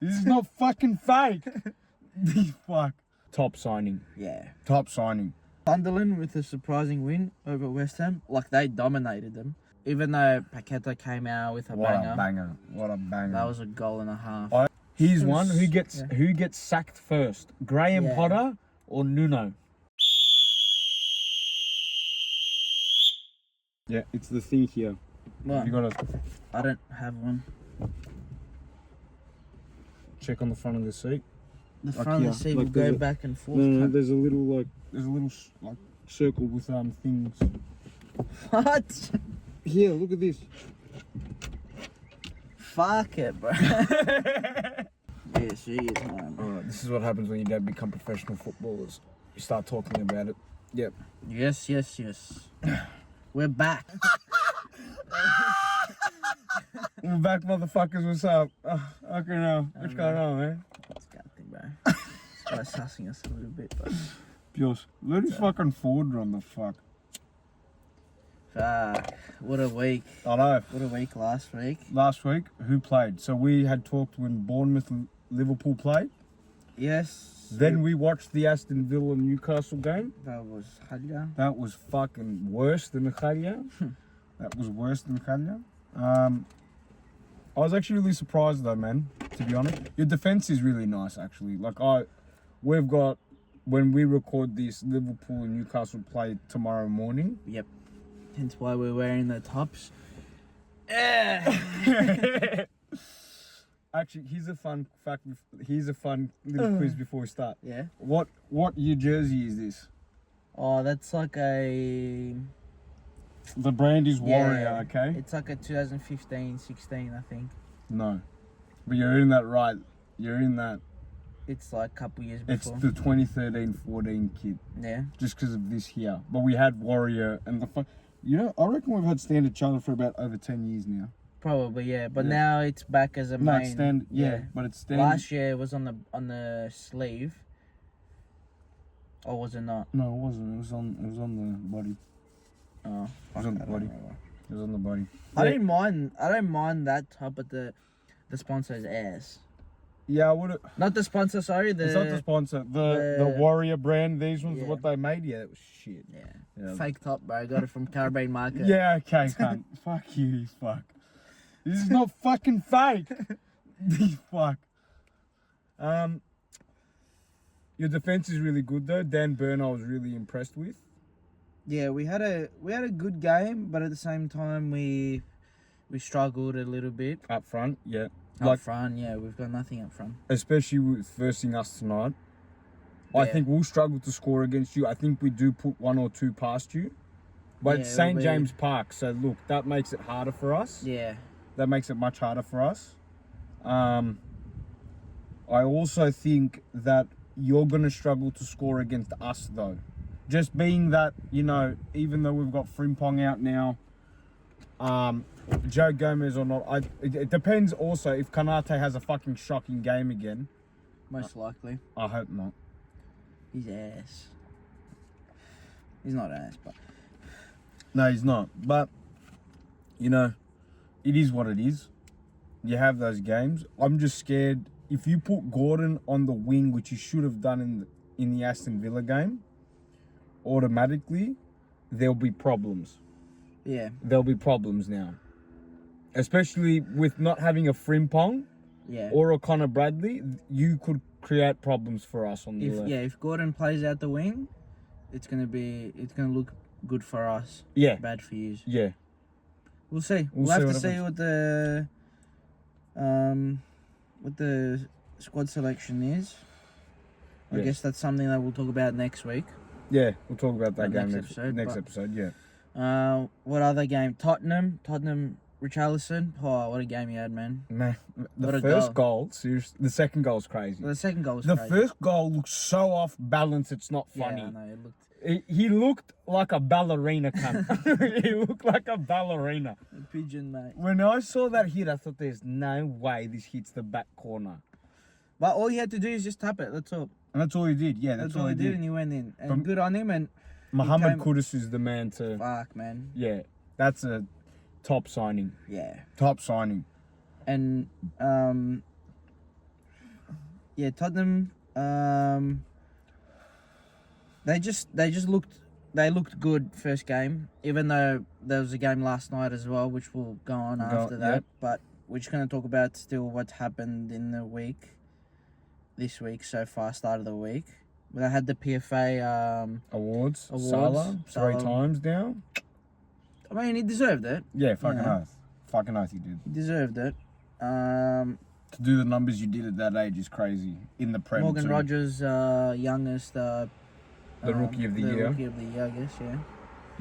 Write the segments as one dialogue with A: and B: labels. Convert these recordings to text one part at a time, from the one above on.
A: This is not fucking fake. Fuck. Top signing.
B: Yeah.
A: Top signing.
B: Sunderland with a surprising win over West Ham. Like, they dominated them. Even though Paqueta came out with a banger.
A: What a banger.
B: That was a goal and a half.
A: Here's one. Who gets sacked first? Graham
B: Yeah.
A: Potter or Nuno? Yeah, it's the thing here.
B: What?
A: You gotta
B: I don't have one.
A: check on the front of the seat.
B: The
A: Like
B: front
A: here,
B: of the seat
A: like
B: will go
A: there's a-
B: back and forth.
A: No,
B: cunt.
A: there's a little circle with things.
B: What?
A: Here, look at this.
B: Fuck it, bro. Yeah, she is, man.
A: Alright, this is what happens when you don't become professional footballers. You start talking about it. Yep.
B: Yes. We're back.
A: We're back, motherfuckers. What's up? Okay, now. What's going on, man?
B: This guy thing, bro. This guy's sussing us a little bit, but...
A: Pios, let him fucking forward run the fuck.
B: Fuck. What a week.
A: I know.
B: What a week last week.
A: Last week, who played? So we had talked when Bournemouth and Liverpool played.
B: Yes.
A: Then we watched the Aston Villa Newcastle game.
B: That was Hadja.
A: That was fucking worse than the Khalia. That was worse than Khalia. I was actually really surprised though, man, to be honest. Your defense is really nice, actually. We've got, when we record this, Liverpool and Newcastle play tomorrow morning.
B: Yep. Hence why we're wearing the tops.
A: Actually, here's a fun fact. Here's a fun little quiz before we start.
B: Yeah.
A: What year jersey is this?
B: Oh, that's like a...
A: The brand is Warrior,
B: Yeah.
A: okay?
B: It's like a 2015, 16, I think.
A: No. But you're in that right. You're in that.
B: It's like a couple years
A: It's
B: before.
A: the 2013-14 kit.
B: Yeah.
A: Just because of this here. But we had Warrior and I reckon we've had Standard Chartered for about over 10 years now.
B: Probably, yeah. But
A: Yeah.
B: now it's back as a
A: No,
B: main.
A: it's Standard. Yeah, but it's Standard.
B: Last year it was on the sleeve. Or was it not?
A: No, it wasn't. It was on the body.
B: Oh,
A: It was on the body. It was on the body.
B: I don't mind that top, but the sponsor's ass.
A: Yeah, I would have.
B: Not the sponsor, sorry.
A: It's not the sponsor. The Warrior brand. These ones,
B: Yeah.
A: what they made. Yeah, it was shit.
B: Yeah. Fake top, bro. Got it from Caribbean Market.
A: Yeah, okay, cunt. Fuck you, fuck. This is not fucking fake. Fuck. Your defense is really good though. Dan Burn, I was really impressed with.
B: Yeah, we had a good game, but at the same time we struggled a little bit.
A: Up front, yeah.
B: Up front, yeah, we've got nothing up front.
A: Especially with versing us tonight. I
B: Yeah.
A: think we'll struggle to score against you. I think we do put one or two past you. But it's
B: Yeah,
A: St.
B: it'll be-
A: James Park, so look, that makes it harder for us.
B: Yeah.
A: That makes it much harder for us. I also think that you're going to struggle to score against us, though. Just being that, even though we've got Frimpong out now, Joe Gomez or not, it depends also if Kanate has a fucking shocking game again.
B: Most likely.
A: I hope not.
B: He's ass. He's not ass, but...
A: No, he's not. But, it is what it is. You have those games. I'm just scared. If you put Gordon on the wing, which you should have done in the Aston Villa game, automatically, there'll be problems.
B: Yeah.
A: There'll be problems now. Especially with not having a Frimpong
B: Yeah.
A: or a Connor Bradley, you could create problems for us on the left.
B: If Gordon plays out the wing, it's gonna look good for us.
A: Yeah.
B: Bad for you.
A: Yeah.
B: We'll see.
A: We'll
B: We'll have
A: see
B: to
A: what
B: see what the squad selection is. I
A: Yeah.
B: guess that's something that we'll talk about next week.
A: Yeah, we'll talk about that game
B: Next
A: next
B: episode,
A: episode, yeah.
B: What other game? Tottenham, Richarlison. Oh, what a game he had, man.
A: Man,
B: What a
A: the first goal, seriously, the second goal's crazy.
B: The second goal was
A: The
B: crazy.
A: first goal looks so off balance, it's not funny.
B: Yeah, I know, it looked
A: He looked like a ballerina, cunt. He looked like a ballerina.
B: a pigeon, mate.
A: When I saw that hit, I thought there's no way this hits the back corner.
B: But all he had to do is just tap it. That's all.
A: And that's all he did. Yeah,
B: That's all he did, and he went in. And good on him. And
A: Mohamed
B: came-
A: Kudus is the man to...
B: fuck, man.
A: Yeah, that's a top signing.
B: Yeah.
A: Top signing.
B: And Yeah, Tottenham. They looked good first game, even though there was a game last night as well, which we'll go on after that.
A: Yep.
B: But we're just going to talk about still what's happened in the week, this week so far, start of the week. But I had the PFA
A: Awards. Salah, 3 times now.
B: I mean, he deserved it.
A: Yeah, fucking
B: Yeah.
A: oath. Fucking oath he did.
B: He deserved it.
A: To do the numbers you did at that age is crazy. In the Prem
B: Morgan
A: too.
B: Rogers, youngest.
A: The Rookie of the Year.
B: Rookie of the Year, I guess,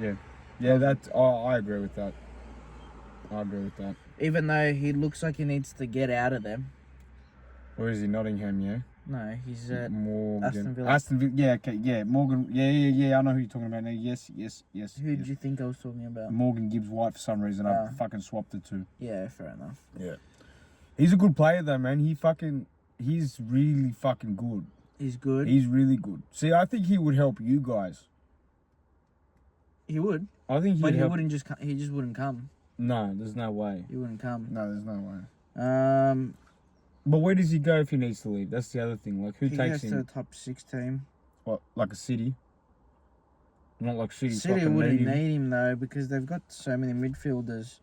B: yeah.
A: Yeah, I agree with that. I agree with that.
B: Even though he looks like he needs to get out of them.
A: Where is he? Nottingham, yeah?
B: No, he's at
A: Morgan.
B: Aston Villa.
A: Aston Villa, yeah, okay, yeah. Morgan, yeah. I know who you're talking about now. Yes.
B: Who did you think I was talking about?
A: Morgan Gibbs White for some reason. I fucking swapped the two.
B: Yeah, fair enough.
A: Yeah. He's a good player though, man. He's really fucking good.
B: He's good.
A: He's really good. See, I think he would help you guys.
B: He would.
A: I think
B: But
A: he'd help.
B: he just wouldn't come.
A: No, there's no way.
B: He wouldn't come.
A: No, there's no way. But where does he go if he needs to leave? That's the other thing. Like, who
B: he
A: takes
B: goes
A: him?
B: to the top 6 team.
A: What, like a City? Not like City.
B: City
A: fucking
B: wouldn't
A: need him.
B: need him though because they've got so many midfielders.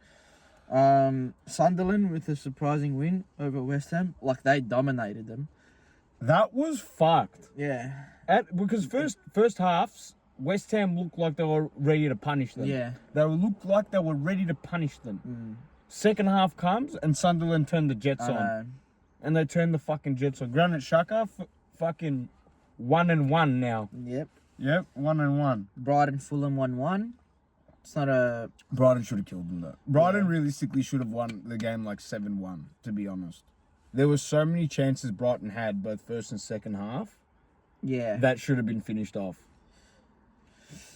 B: Sunderland with a surprising win over West Ham. Like, they dominated them.
A: That was fucked.
B: Yeah.
A: Because first halves, West Ham looked like they were ready to punish them.
B: Yeah.
A: They looked like they were ready to punish them. Second half comes and Sunderland turned the Jets on. And they turned the fucking Jets on. Granit Xhaka, fucking 1-1 now.
B: Yep.
A: Yep, 1-1.
B: Brighton, Fulham 1-1. It's not a...
A: Brighton should have killed them though. Brighton realistically should have won the game like 7-1, to be honest. There were so many chances Brighton had, both first and second half,
B: Yeah.
A: that should have been finished off.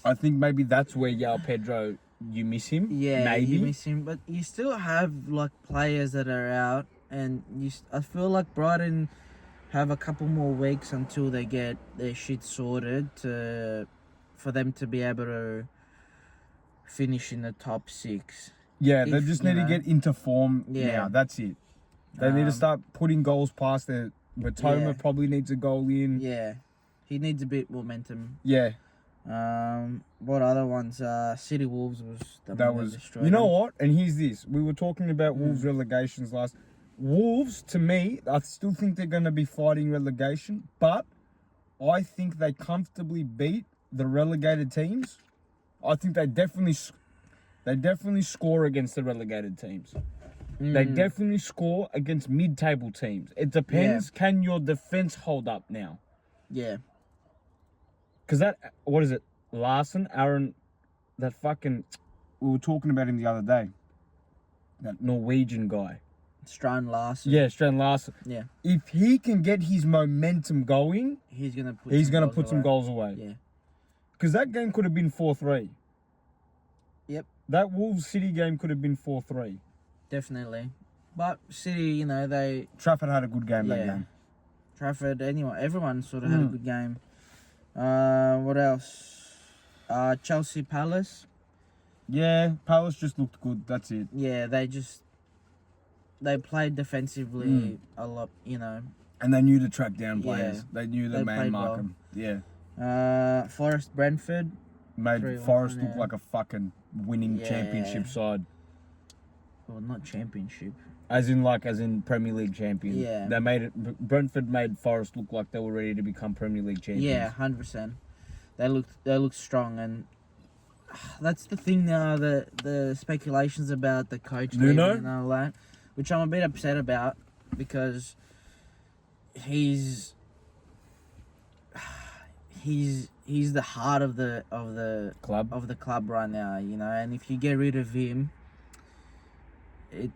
A: I think maybe that's where Yao Pedro, you miss him.
B: Yeah,
A: maybe.
B: you miss him. But you still have, like, players that are out. And I feel like Brighton have a couple more weeks until they get their shit sorted for them to be able to finish in the top 6.
A: Yeah, they just need to get into form
B: Yeah.
A: now. That's it. They need to start putting goals past their... Matoma
B: Yeah.
A: probably needs a goal in.
B: Yeah. He needs a bit momentum.
A: Yeah.
B: What other ones? City Wolves was...
A: That was...
B: destroyed
A: You know
B: them.
A: what? And here's this. We were talking about Wolves relegations last... Wolves, to me, I still think they're going to be fighting relegation, but I think they comfortably beat the relegated teams. I think they definitely score against the relegated teams. They definitely score against mid-table teams. It depends, can your defense hold up now?
B: Yeah.
A: Because what is it? Aaron, that fucking... We were talking about him the other day. That Norwegian guy.
B: Strand Larsen.
A: Yeah, Strand Larsen.
B: Yeah.
A: If he can get his momentum going,
B: He's going to
A: put some goals away.
B: Yeah.
A: Because that game could have been 4-3.
B: Yep.
A: That Wolves City game could have been 4-3.
B: Definitely. But City, they...
A: Trafford had a good game that game.
B: Trafford, everyone sort of had a good game. What else? Chelsea Palace.
A: Yeah, Palace just looked good. That's it.
B: Yeah, they played defensively a lot,
A: And they knew to track down players.
B: Yeah.
A: They knew the
B: They
A: man
B: played
A: mark
B: well.
A: them. Yeah.
B: Forest Brentford.
A: Made
B: 3-1,
A: Forest look
B: yeah.
A: like a fucking winning
B: Yeah.
A: championship side.
B: Well, not championship.
A: As in Premier League champion.
B: Yeah.
A: They made it. Brentford made Forest look like they were ready to become Premier League champions.
B: Yeah, 100%. They looked strong, and that's the thing now. The speculations about the coach
A: Nuno?
B: leaving and all that, which I'm a bit upset about because he's the heart of the
A: Club.
B: right now, and if you get rid of him, I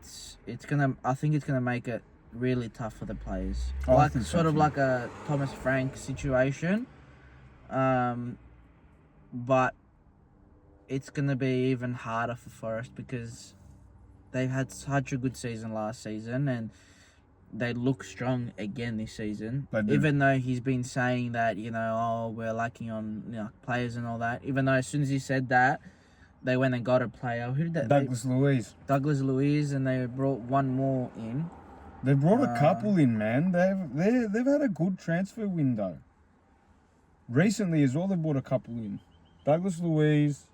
B: think it's gonna make it really tough for the players.
A: Oh, I
B: Like
A: think so
B: sort of
A: too.
B: like a Thomas Frank situation. But it's gonna be even harder for Forest because they've had such a good season last season and they look strong again this season.
A: They do.
B: Even though he's been saying that, we're lacking on players and all that. Even though as soon as he said that, they went and got a player. Who did that?
A: Douglas Luiz.
B: Douglas Luiz, and they brought one more in.
A: They've brought a couple in, man. They've had a good transfer window. Recently as well, they brought a couple in. Douglas Luiz.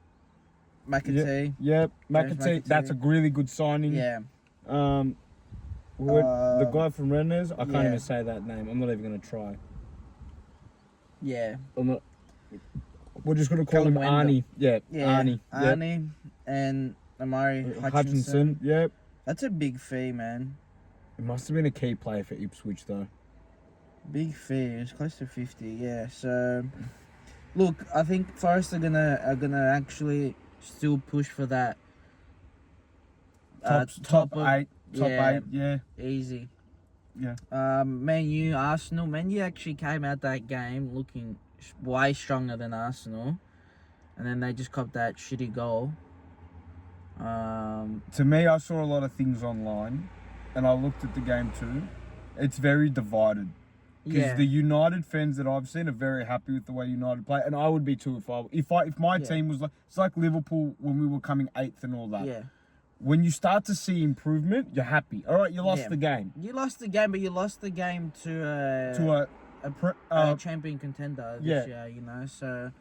B: McAtee.
A: Yep.
B: James
A: McAtee. That's a really good signing.
B: Yeah.
A: The guy from Rennes. I can't
B: yeah.
A: even say that name. I'm not even going to try.
B: Yeah.
A: I'm not. We're just going to call him Arnie. Yeah. Arnie.
B: Arnie and Amari Hutchinson.
A: Yep.
B: That's a big fee, man.
A: It must have been a key player for Ipswich, though.
B: Big fee. It was close to 50. Yeah. So, look, I think Forest are gonna actually still push for that.
A: Top eight. Top eight. Yeah.
B: Easy.
A: Yeah.
B: Man U, Arsenal. Man U actually came out that game looking way stronger than Arsenal, and then they just copped that shitty goal.
A: To me, I saw a lot of things online, and I looked at the game too. It's very divided. Because the United fans that I've seen are very happy with the way United play, and I would be too if my team was like, it's like Liverpool when we were coming 8th and all that.
B: Yeah.
A: When you start to see improvement, you're happy. All right, you lost the game.
B: You lost the game, but you lost the game to a champion contender this year. You know, so.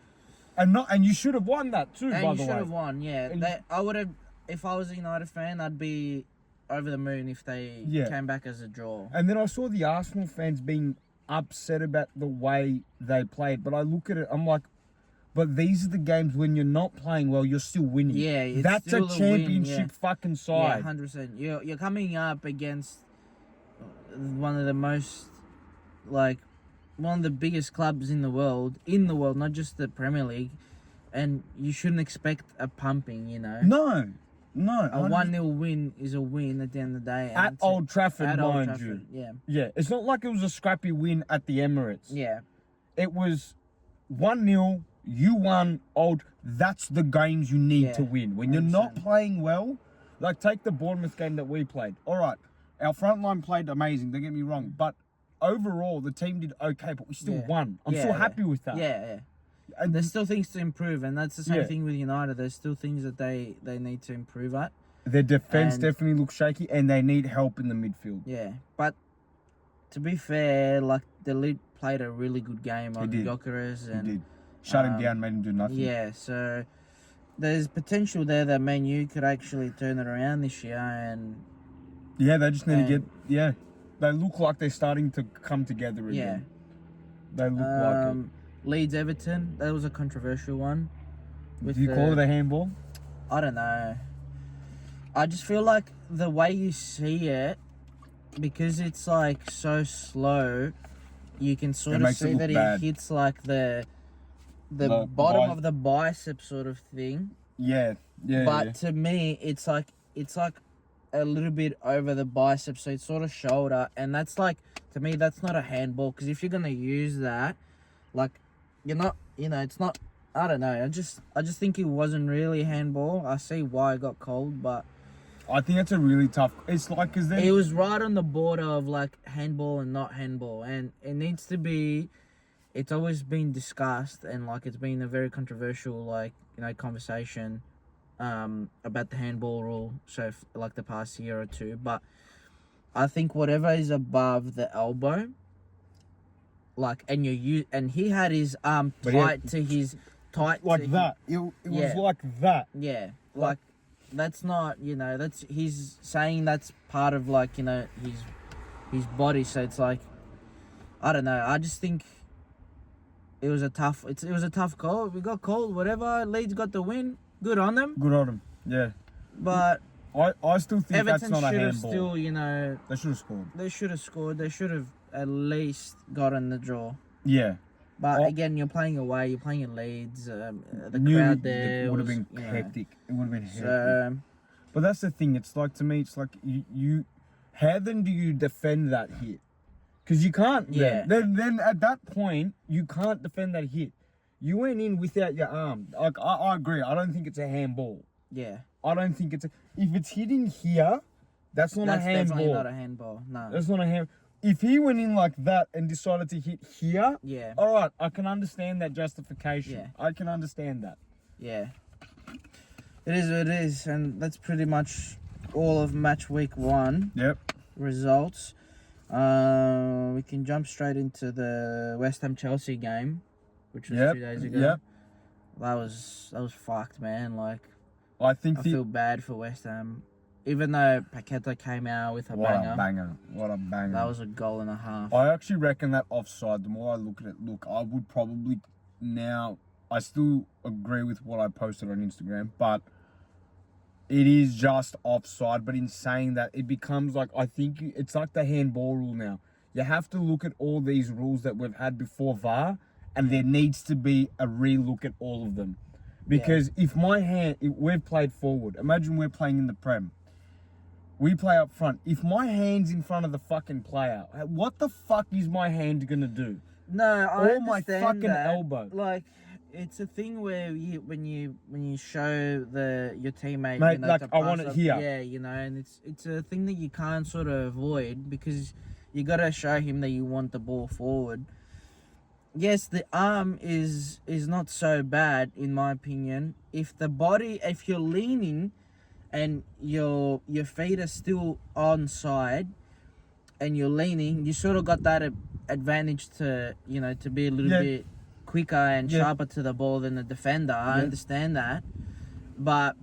A: And you should have won that too.
B: And
A: by
B: you
A: the way,
B: should have won. Yeah, I would have. If I was a United fan, I'd be over the moon if they came back as a draw.
A: And then I saw the Arsenal fans being upset about the way they played, but I look at it, I'm like, but these are the games when you're not playing well, you're still winning.
B: Yeah, it's
A: that's
B: still
A: a championship fucking side.
B: Yeah, 100%. You're coming up against one of the most, like, one of the biggest clubs in the world, not just the Premier League, and you shouldn't expect a pumping, you know.
A: No.
B: A 1-0 win is a win at the end of the day.
A: At Old Trafford, mind you.
B: Yeah.
A: Yeah, it's not like it was a scrappy win at the Emirates.
B: Yeah.
A: It was 1-0, you won, that's the games you need to win. When you're not playing well, like take the Bournemouth game that we played. All right, our front line played amazing, don't get me wrong, but overall the team did okay, but we still won. I'm still happy with that.
B: Yeah. And there's still things to improve, and that's the same thing with United. There's still things that they need to improve at.
A: Their defense definitely looks shaky, and they need help in the midfield.
B: Yeah, but to be fair, like the lead played a really good game on Gyorkeres, and
A: he did. Shut him down, made him do nothing.
B: Yeah, so there's potential there that Man U could actually turn it around this year, and
A: they just need to get. Yeah, they look like they're starting to come together again.
B: Yeah,
A: they look like it.
B: Leeds Everton, that was a controversial one.
A: Do you call it a handball?
B: I don't know. I just feel like the way you see it, because it's like so slow, you can sort of see that it hits like the bottom of the bicep sort of thing.
A: Yeah.
B: But to me, it's like a little bit over the bicep, so it's sort of shoulder, and that's like, to me, that's not a handball, because if you're gonna use that, like, you're not, it's not, I don't know, I just think it wasn't really a handball. I see why it got called, but
A: I think it's a really tough, it's like, because
B: it was right on the border of like handball and not handball, and it needs to be, it's always been discussed, and like it's been a very controversial, like, conversation about the handball rule, so like the past year or two, but I think whatever is above the elbow, like, and he had his arm tight to his
A: like that. It was like that.
B: Yeah, like that's not, that's, he's saying that's part of like, his body. So it's like, I don't know. I just think it was a tough call. We got called, whatever. Leeds got the win. Good on them.
A: Good on them. Yeah.
B: But
A: I still think
B: Everton
A: that's not a handball.
B: Still,
A: they should have scored.
B: They should have scored. They should have at least gotten the draw.
A: Yeah.
B: But again, you're playing away. You're playing in Leeds. The crowd there
A: it would have been hectic. It would have been hectic.
B: So,
A: but that's the thing. It's like, to me, it's like you how then do you defend that hit? Because you can't.
B: Yeah.
A: Then at that point, you can't defend that hit. You went in without your arm. Like, I agree. I don't think it's a handball.
B: Yeah.
A: I don't think it's if it's hitting here, that's not a handball.
B: That's definitely not a handball. No.
A: That's not a handball. If he went in like that and decided to hit here, all right, I can understand that justification.
B: Yeah.
A: I can understand that.
B: Yeah. It is what it is, and that's pretty much all of match week 1.
A: Yep.
B: results. We can jump straight into the West Ham Chelsea game, which was 2 days ago.
A: Yep.
B: That was fucked, man. Like,
A: I think
B: I feel bad for West Ham, even though Paqueta came out with a banger.
A: What a banger!
B: That was a goal and a half.
A: I actually reckon that offside. The more I look at it, I would probably now. I still agree with what I posted on Instagram, but it is just offside. But in saying that, it becomes like, I think it's like the handball rule now. You have to look at all these rules that we've had before VAR, and there needs to be a re-look at all of them. Because if we've played forward, imagine we're playing in the Prem. We play up front. If my hand's in front of the fucking player, what the fuck is my hand gonna do?
B: No, I understand
A: my fucking
B: that.
A: elbow.
B: Like, it's a thing where when you show your teammate,
A: Mate,
B: you know,
A: like,
B: to
A: I
B: pass
A: want it
B: up,
A: here.
B: yeah, you know, and it's a thing that you can't sort of avoid because you gotta show him that you want the ball forward. Yes, the arm is not so bad in my opinion. If you're leaning and your feet are still on side and you're leaning, you sort of got that advantage to, you know, to be a little bit quicker and sharper to the ball than the defender. I understand that. But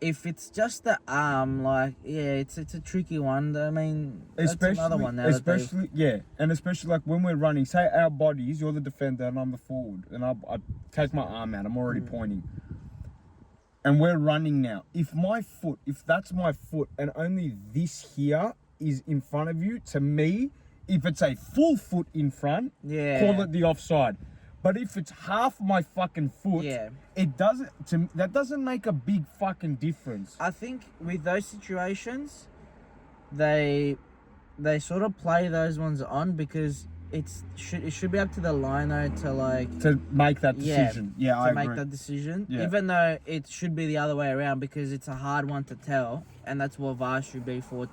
B: if it's just the arm, like, it's a tricky one. I mean, that's another one now.
A: Especially like when we're running, say our bodies, you're the defender and I'm the forward, and I take my arm out, I'm already pointing. And we're running now. If that's my foot and only this here is in front of you, to me, if it's a full foot in front, call it the offside. But if it's half my fucking foot, that doesn't make a big fucking difference.
B: I think with those situations, they sort of play those ones on because it should be up to the liner to
A: make that decision. I agree.
B: Make that decision.
A: Yeah.
B: Even though it should be the other way around because it's a hard one to tell, and that's what VAR should be for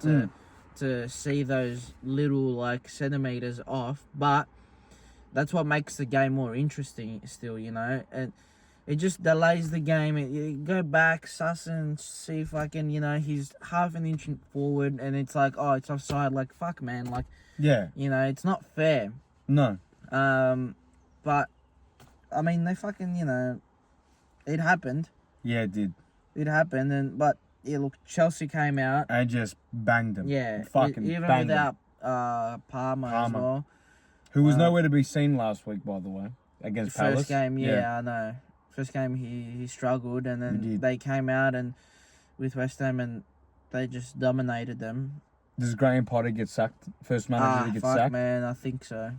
B: to see those little like centimeters off. But that's what makes the game more interesting still, you know, and it just delays the game. You go back, suss and see if I can, you know, he's half an inch forward and it's like, oh, it's offside. Like, fuck, man. Like, you know, it's not fair.
A: No.
B: But, I mean, they fucking, you know, it happened.
A: Yeah, it did.
B: It happened. But, yeah, look, Chelsea came out.
A: And just banged them.
B: Yeah.
A: Fucking
B: even
A: banged
B: without
A: them.
B: Palmer as well.
A: Who was nowhere to be seen last week, by the way, against Palace.
B: First game, I know. First game, he struggled, and then they came out and with West Ham, and they just dominated them.
A: Does Graham Potter get sacked? First manager to get sacked?
B: Man, I think so.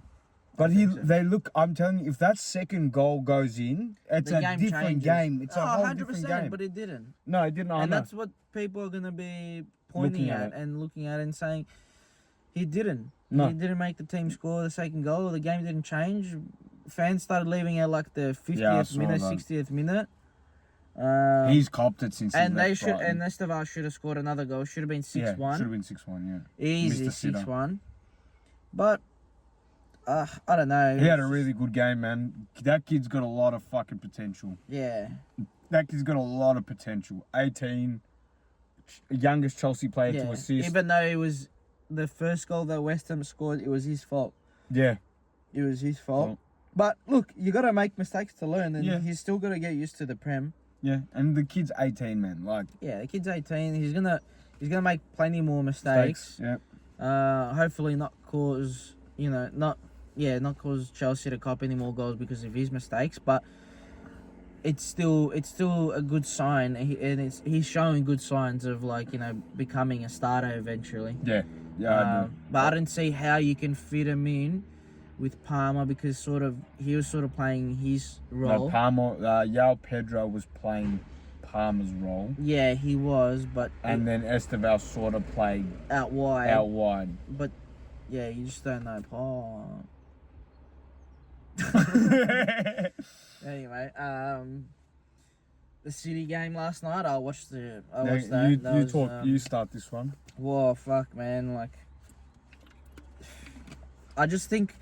A: But they look. I'm telling you, if that second goal goes in, it's a different game. It's a whole different game.
B: But it didn't.
A: No, it didn't.
B: And that's what people are gonna be pointing at and looking at and saying, he didn't. No. He didn't make the team score the second goal. The game didn't change. Fans started leaving at like the 50th minute, 60th minute.
A: He's copped it since.
B: And they should. And Estevar should have scored another goal. Should have been 6-1.
A: Should have been 6-1. Yeah.
B: Easy 6-1. But I don't know.
A: He had a really good game, man. That kid's got a lot of fucking potential.
B: Yeah.
A: That kid's got a lot of potential. 18, youngest Chelsea player to assist.
B: Even though it was the first goal that West Ham scored, it was his fault.
A: Yeah.
B: It was his fault. But look, you got to make mistakes to learn, and he's still got to get used to the Prem.
A: Yeah, and the kid's 18, man. Like,
B: the kid's 18. He's gonna make plenty more mistakes.
A: Yeah.
B: Hopefully not cause not cause Chelsea to cop any more goals because of his mistakes. But it's still a good sign, and he's showing good signs of becoming a starter eventually.
A: Yeah. Yeah.
B: But I didn't see how you can fit him in with Palmer because he was playing his role.
A: No, Palmer, João Pedro was playing Palmer's role.
B: Yeah, he was, but
A: and then Esteval sort of played
B: out wide. But yeah, you just don't know Paul. Anyway, the City game last night. I watched that.
A: You start this one.
B: Whoa, fuck, man! I just think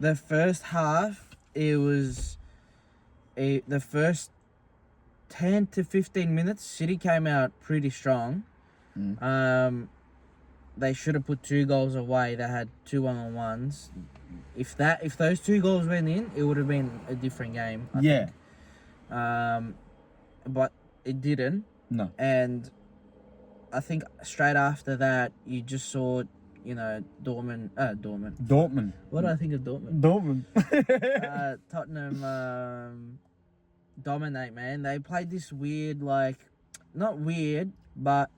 B: the first half, the first 10 to 15 minutes, City came out pretty strong. they should have put 2 goals away. They had 2 1-on-1s. If those 2 goals went in, it would have been a different game. I think. But it didn't.
A: No.
B: And I think straight after that, you just saw, Dortmund. What do I think of Dortmund? Tottenham dominate, man. They played this weird, not weird, but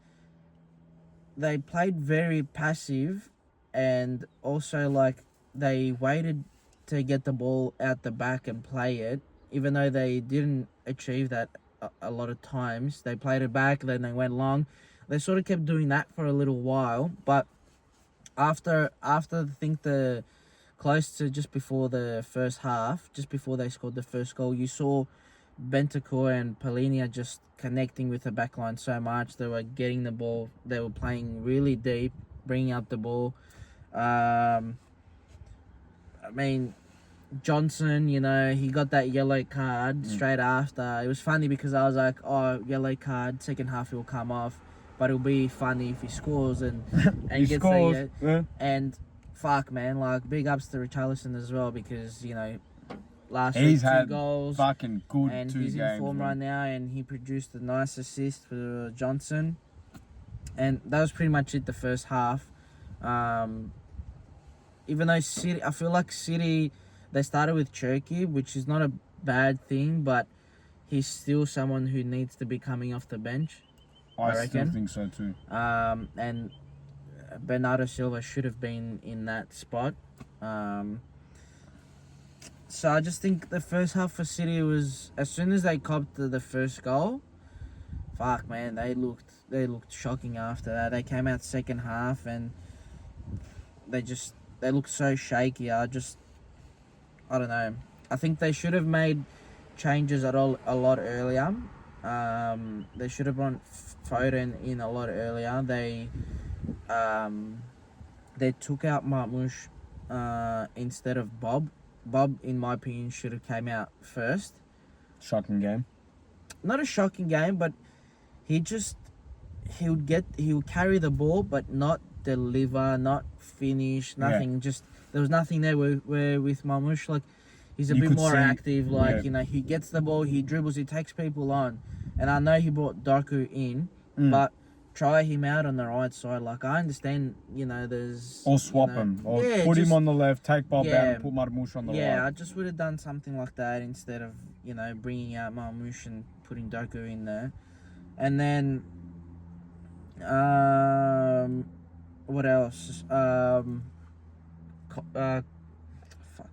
B: they played very passive, and also they waited to get the ball out the back and play it, even though they didn't achieve that a lot of times. They played it back, then they went long. They sort of kept doing that for a little while, but after I think close to just before the first half, just before they scored the first goal, you saw Bentancur and Palhinha just connecting with the backline so much. They were getting the ball. They were playing really deep, bringing up the ball. Johnson, he got that yellow card straight after. It was funny because I was like, oh, yellow card, second half he'll come off. But it'll be funny if he scores and
A: he
B: gets
A: scores.
B: And fuck, man, big ups to Richarlison as well, because last week
A: He's
B: 2
A: had
B: goals
A: fucking good
B: and
A: 2
B: he's
A: games.
B: in form right now, and he produced a nice assist for Johnson, and that was pretty much it. The first half, even though City, I feel like City, they started with Cherky, which is not a bad thing, but he's still someone who needs to be coming off the bench. I
A: still think so too.
B: And Bernardo Silva should have been in that spot. So I just think the first half for City was, as soon as they copped the first goal, fuck, man, they looked shocking after that. They came out second half and they looked so shaky. I don't know. I think they should have made changes a lot earlier. They should have brought Foden in a lot earlier. They took out Marmoush instead of Bob. Bob, in my opinion, should have came out first.
A: Shocking game.
B: Not a shocking game, but he would carry the ball but not deliver, not finish, nothing.
A: Yeah.
B: Just there was nothing there. Where with Marmoush, he's a
A: You
B: bit
A: could
B: more
A: see-
B: active.
A: yeah.
B: He gets the ball, he dribbles, he takes people on. And I know he brought Doku in,
A: Mm.
B: but try him out on the right side. I understand, there's...
A: Or swap him. Or
B: yeah,
A: put him
B: just-
A: on the left, take Bob out
B: Yeah.
A: and put Marmoush on the
B: Yeah,
A: right.
B: I just would have done something like that instead of, bringing out Marmoush and putting Doku in there. And then, what else?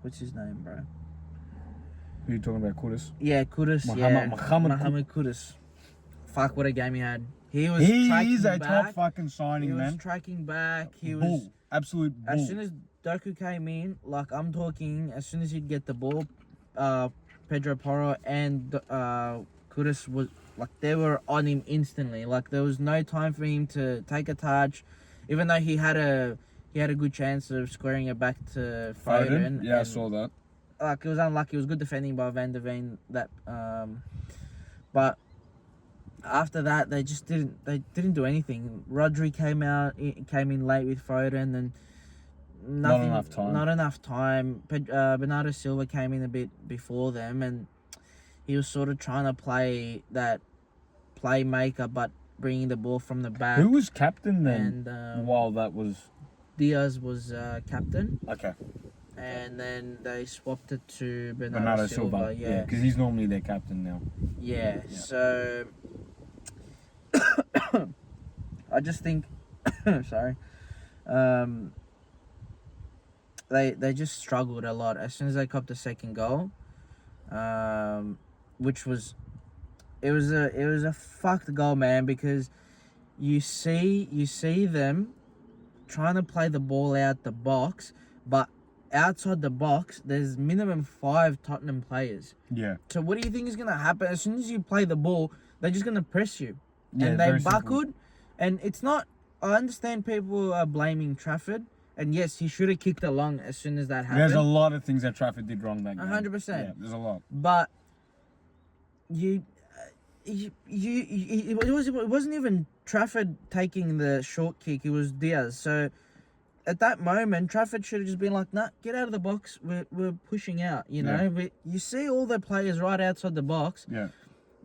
B: What's his name, bro?
A: Who are you talking about, Kudus?
B: Yeah, Kudus. Mohamed Kudus. Fuck, what a game he had. He was tracking
A: He's a
B: back.
A: top fucking signing,
B: He was
A: man.
B: tracking back. He
A: Bull.
B: was...
A: Absolute bull.
B: As soon as Doku came in, I'm talking, as soon as he'd get the ball, Pedro Porro and Kudus was, they were on him instantly. There was no time for him to take a touch, even though he had a good chance of squaring it back to Foden.
A: Yeah, I
B: and,
A: saw that.
B: it was unlucky. It was good defending by Van der Veen. But after that, they didn't do anything. Rodri came in late with Foden, and nothing. Not enough time. Bernardo Silva came in a bit before them, and he was sort of trying to play that playmaker, but bringing the ball from the back.
A: Who was captain then?
B: And
A: while that was...
B: Diaz was captain.
A: Okay.
B: And then they swapped it to Bernardo
A: Bernardo
B: Silva.
A: Silva. Yeah, because he's normally their captain now.
B: Yeah. So I just think, sorry, they just struggled a lot as soon as they copped the second goal, which was it was a fucked goal, man, because you see them trying to play the ball out the box, but outside the box there's minimum 5 Tottenham players.
A: Yeah.
B: So what do you think is going to happen? As soon as you play the ball, they're just going to press you.
A: Yeah,
B: And they
A: very simple.
B: buckled. And it's not... I understand people are blaming Trafford. And yes, he should have kicked along as soon as that happened.
A: There's a lot of things that Trafford did wrong that game.
B: 100%.
A: Yeah, there's a lot.
B: But it wasn't even Trafford taking the short kick. It was Diaz. So at that moment, Trafford should have just been like, "Nah, get out of the box. We're pushing out." You know, you see all the players right outside the box.
A: Yeah.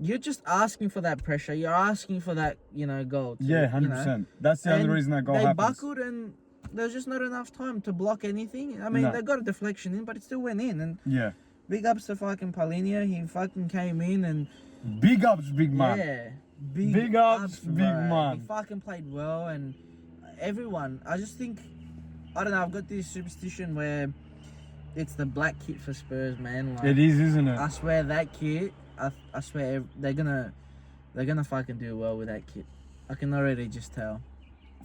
B: You're just asking for that pressure. You're asking for that, goal.
A: Yeah, 100%. That's the only reason that goal happens.
B: They buckled and there's just not enough time to block anything. I mean, they got a deflection in, but it still went in. And
A: yeah.
B: big ups to fucking Paulinho. He fucking came in and...
A: Big ups, big man.
B: Yeah.
A: Big ups, big man.
B: He fucking played well, and everyone... I just think... I don't know, I've got this superstition where it's the black kit for Spurs, man. Like,
A: it is, isn't it?
B: I swear that kit... I swear they're gonna fucking do well with that kit. I can already just tell.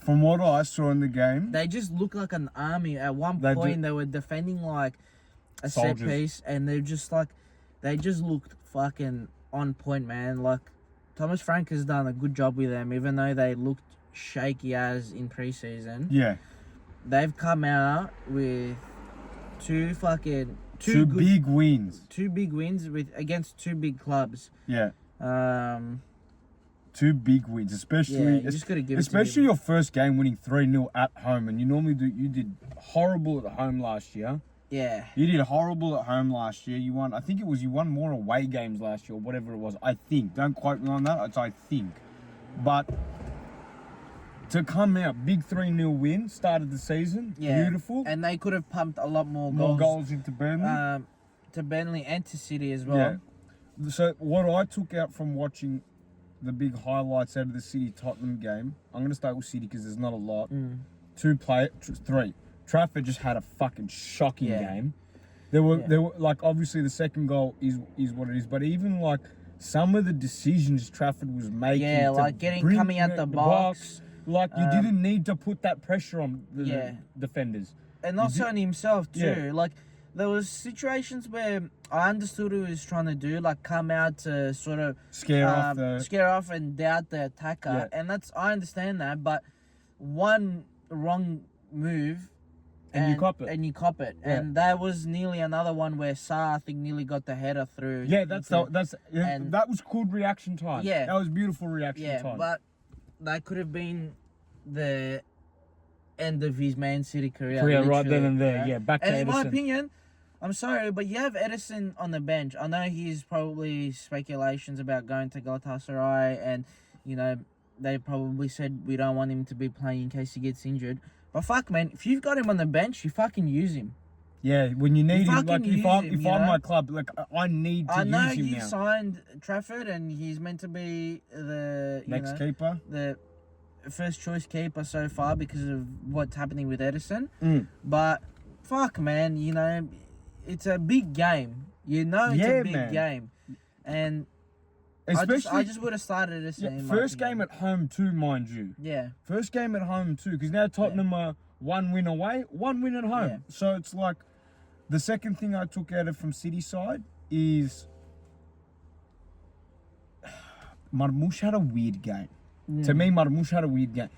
A: From what I saw in the game,
B: they just look like an army. At one point, they were defending like a
A: soldiers.
B: Set piece, and they just looked fucking on point, man. Like Thomas Frank has done a good job with them, even though they looked shaky as in preseason.
A: Yeah,
B: they've come out with two
A: big wins.
B: Two big wins against two big clubs.
A: Yeah. Two big wins, especially
B: you just gotta give
A: especially your first game winning 3-0 at home, and you did horrible at home last year.
B: Yeah.
A: You did horrible at home last year. You won more away games last year, or whatever it was. I think. Don't quote me on that. It's I think. But to come out, big 3-0 win, started the season, beautiful.
B: And they could have pumped a lot more
A: goals into Burnley.
B: To Burnley and to City as well.
A: Yeah. So what I took out from watching the big highlights out of the City-Tottenham game, I'm going to start with City because there's not a lot. Three. Trafford just had a fucking shocking game. There were like, obviously the second goal is what it is, but even like some of the decisions Trafford was making.
B: Yeah, like coming out the box.
A: Like, you didn't need to put that pressure on the defenders.
B: And also on himself, too. Yeah. Like, there was situations where I understood what he was trying to do, like come out to sort of...
A: Scare off
B: and doubt the attacker. Yeah. And I understand that, but one wrong move...
A: And you cop it.
B: Yeah. And that was nearly another one where Sarr, I think, nearly got the header through.
A: Yeah, that was good reaction time.
B: Yeah.
A: That was beautiful reaction time.
B: Yeah, but... that could have been the end of his Man City career.
A: Right then and there, yeah. Back to Edison.
B: In my opinion, I'm sorry, but you have Edison on the bench. I know he's probably speculations about going to Galatasaray, and, they probably said we don't want him to be playing in case he gets injured. But fuck, man, if you've got him on the bench, you fucking use him.
A: Yeah, when you need him, like if I'm my club, like I need to use him now.
B: I know you signed Trafford, and he's meant to be the
A: keeper,
B: the first choice keeper so far because of what's happening with Edison. But fuck, man, it's a big game. It's a big game, and especially I just would have started Edison.
A: First game at home too, mind you.
B: Yeah.
A: First game at home too, because now Tottenham are 1 win away, 1 win at home. Yeah. So it's like. The second thing I took out of from City side is Marmoush had a weird game. To me, Marmoush had a weird game.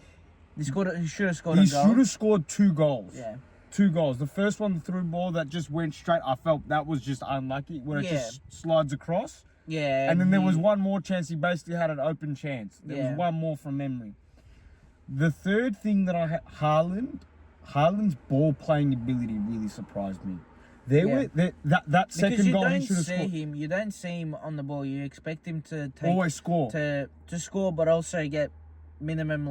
B: He should have scored a goal.
A: He should have scored 2 goals.
B: Yeah.
A: 2 goals. The first one, the through ball that just went straight, I felt that was just unlucky, where it just slides across.
B: Yeah.
A: And then there was one more chance. He basically had an open chance. There was one more from memory. The third thing that I had, Haaland's ball playing ability really surprised me. That second goal he should have scored.
B: You don't see him on the ball. You expect him to
A: always score.
B: To score, but also get maximum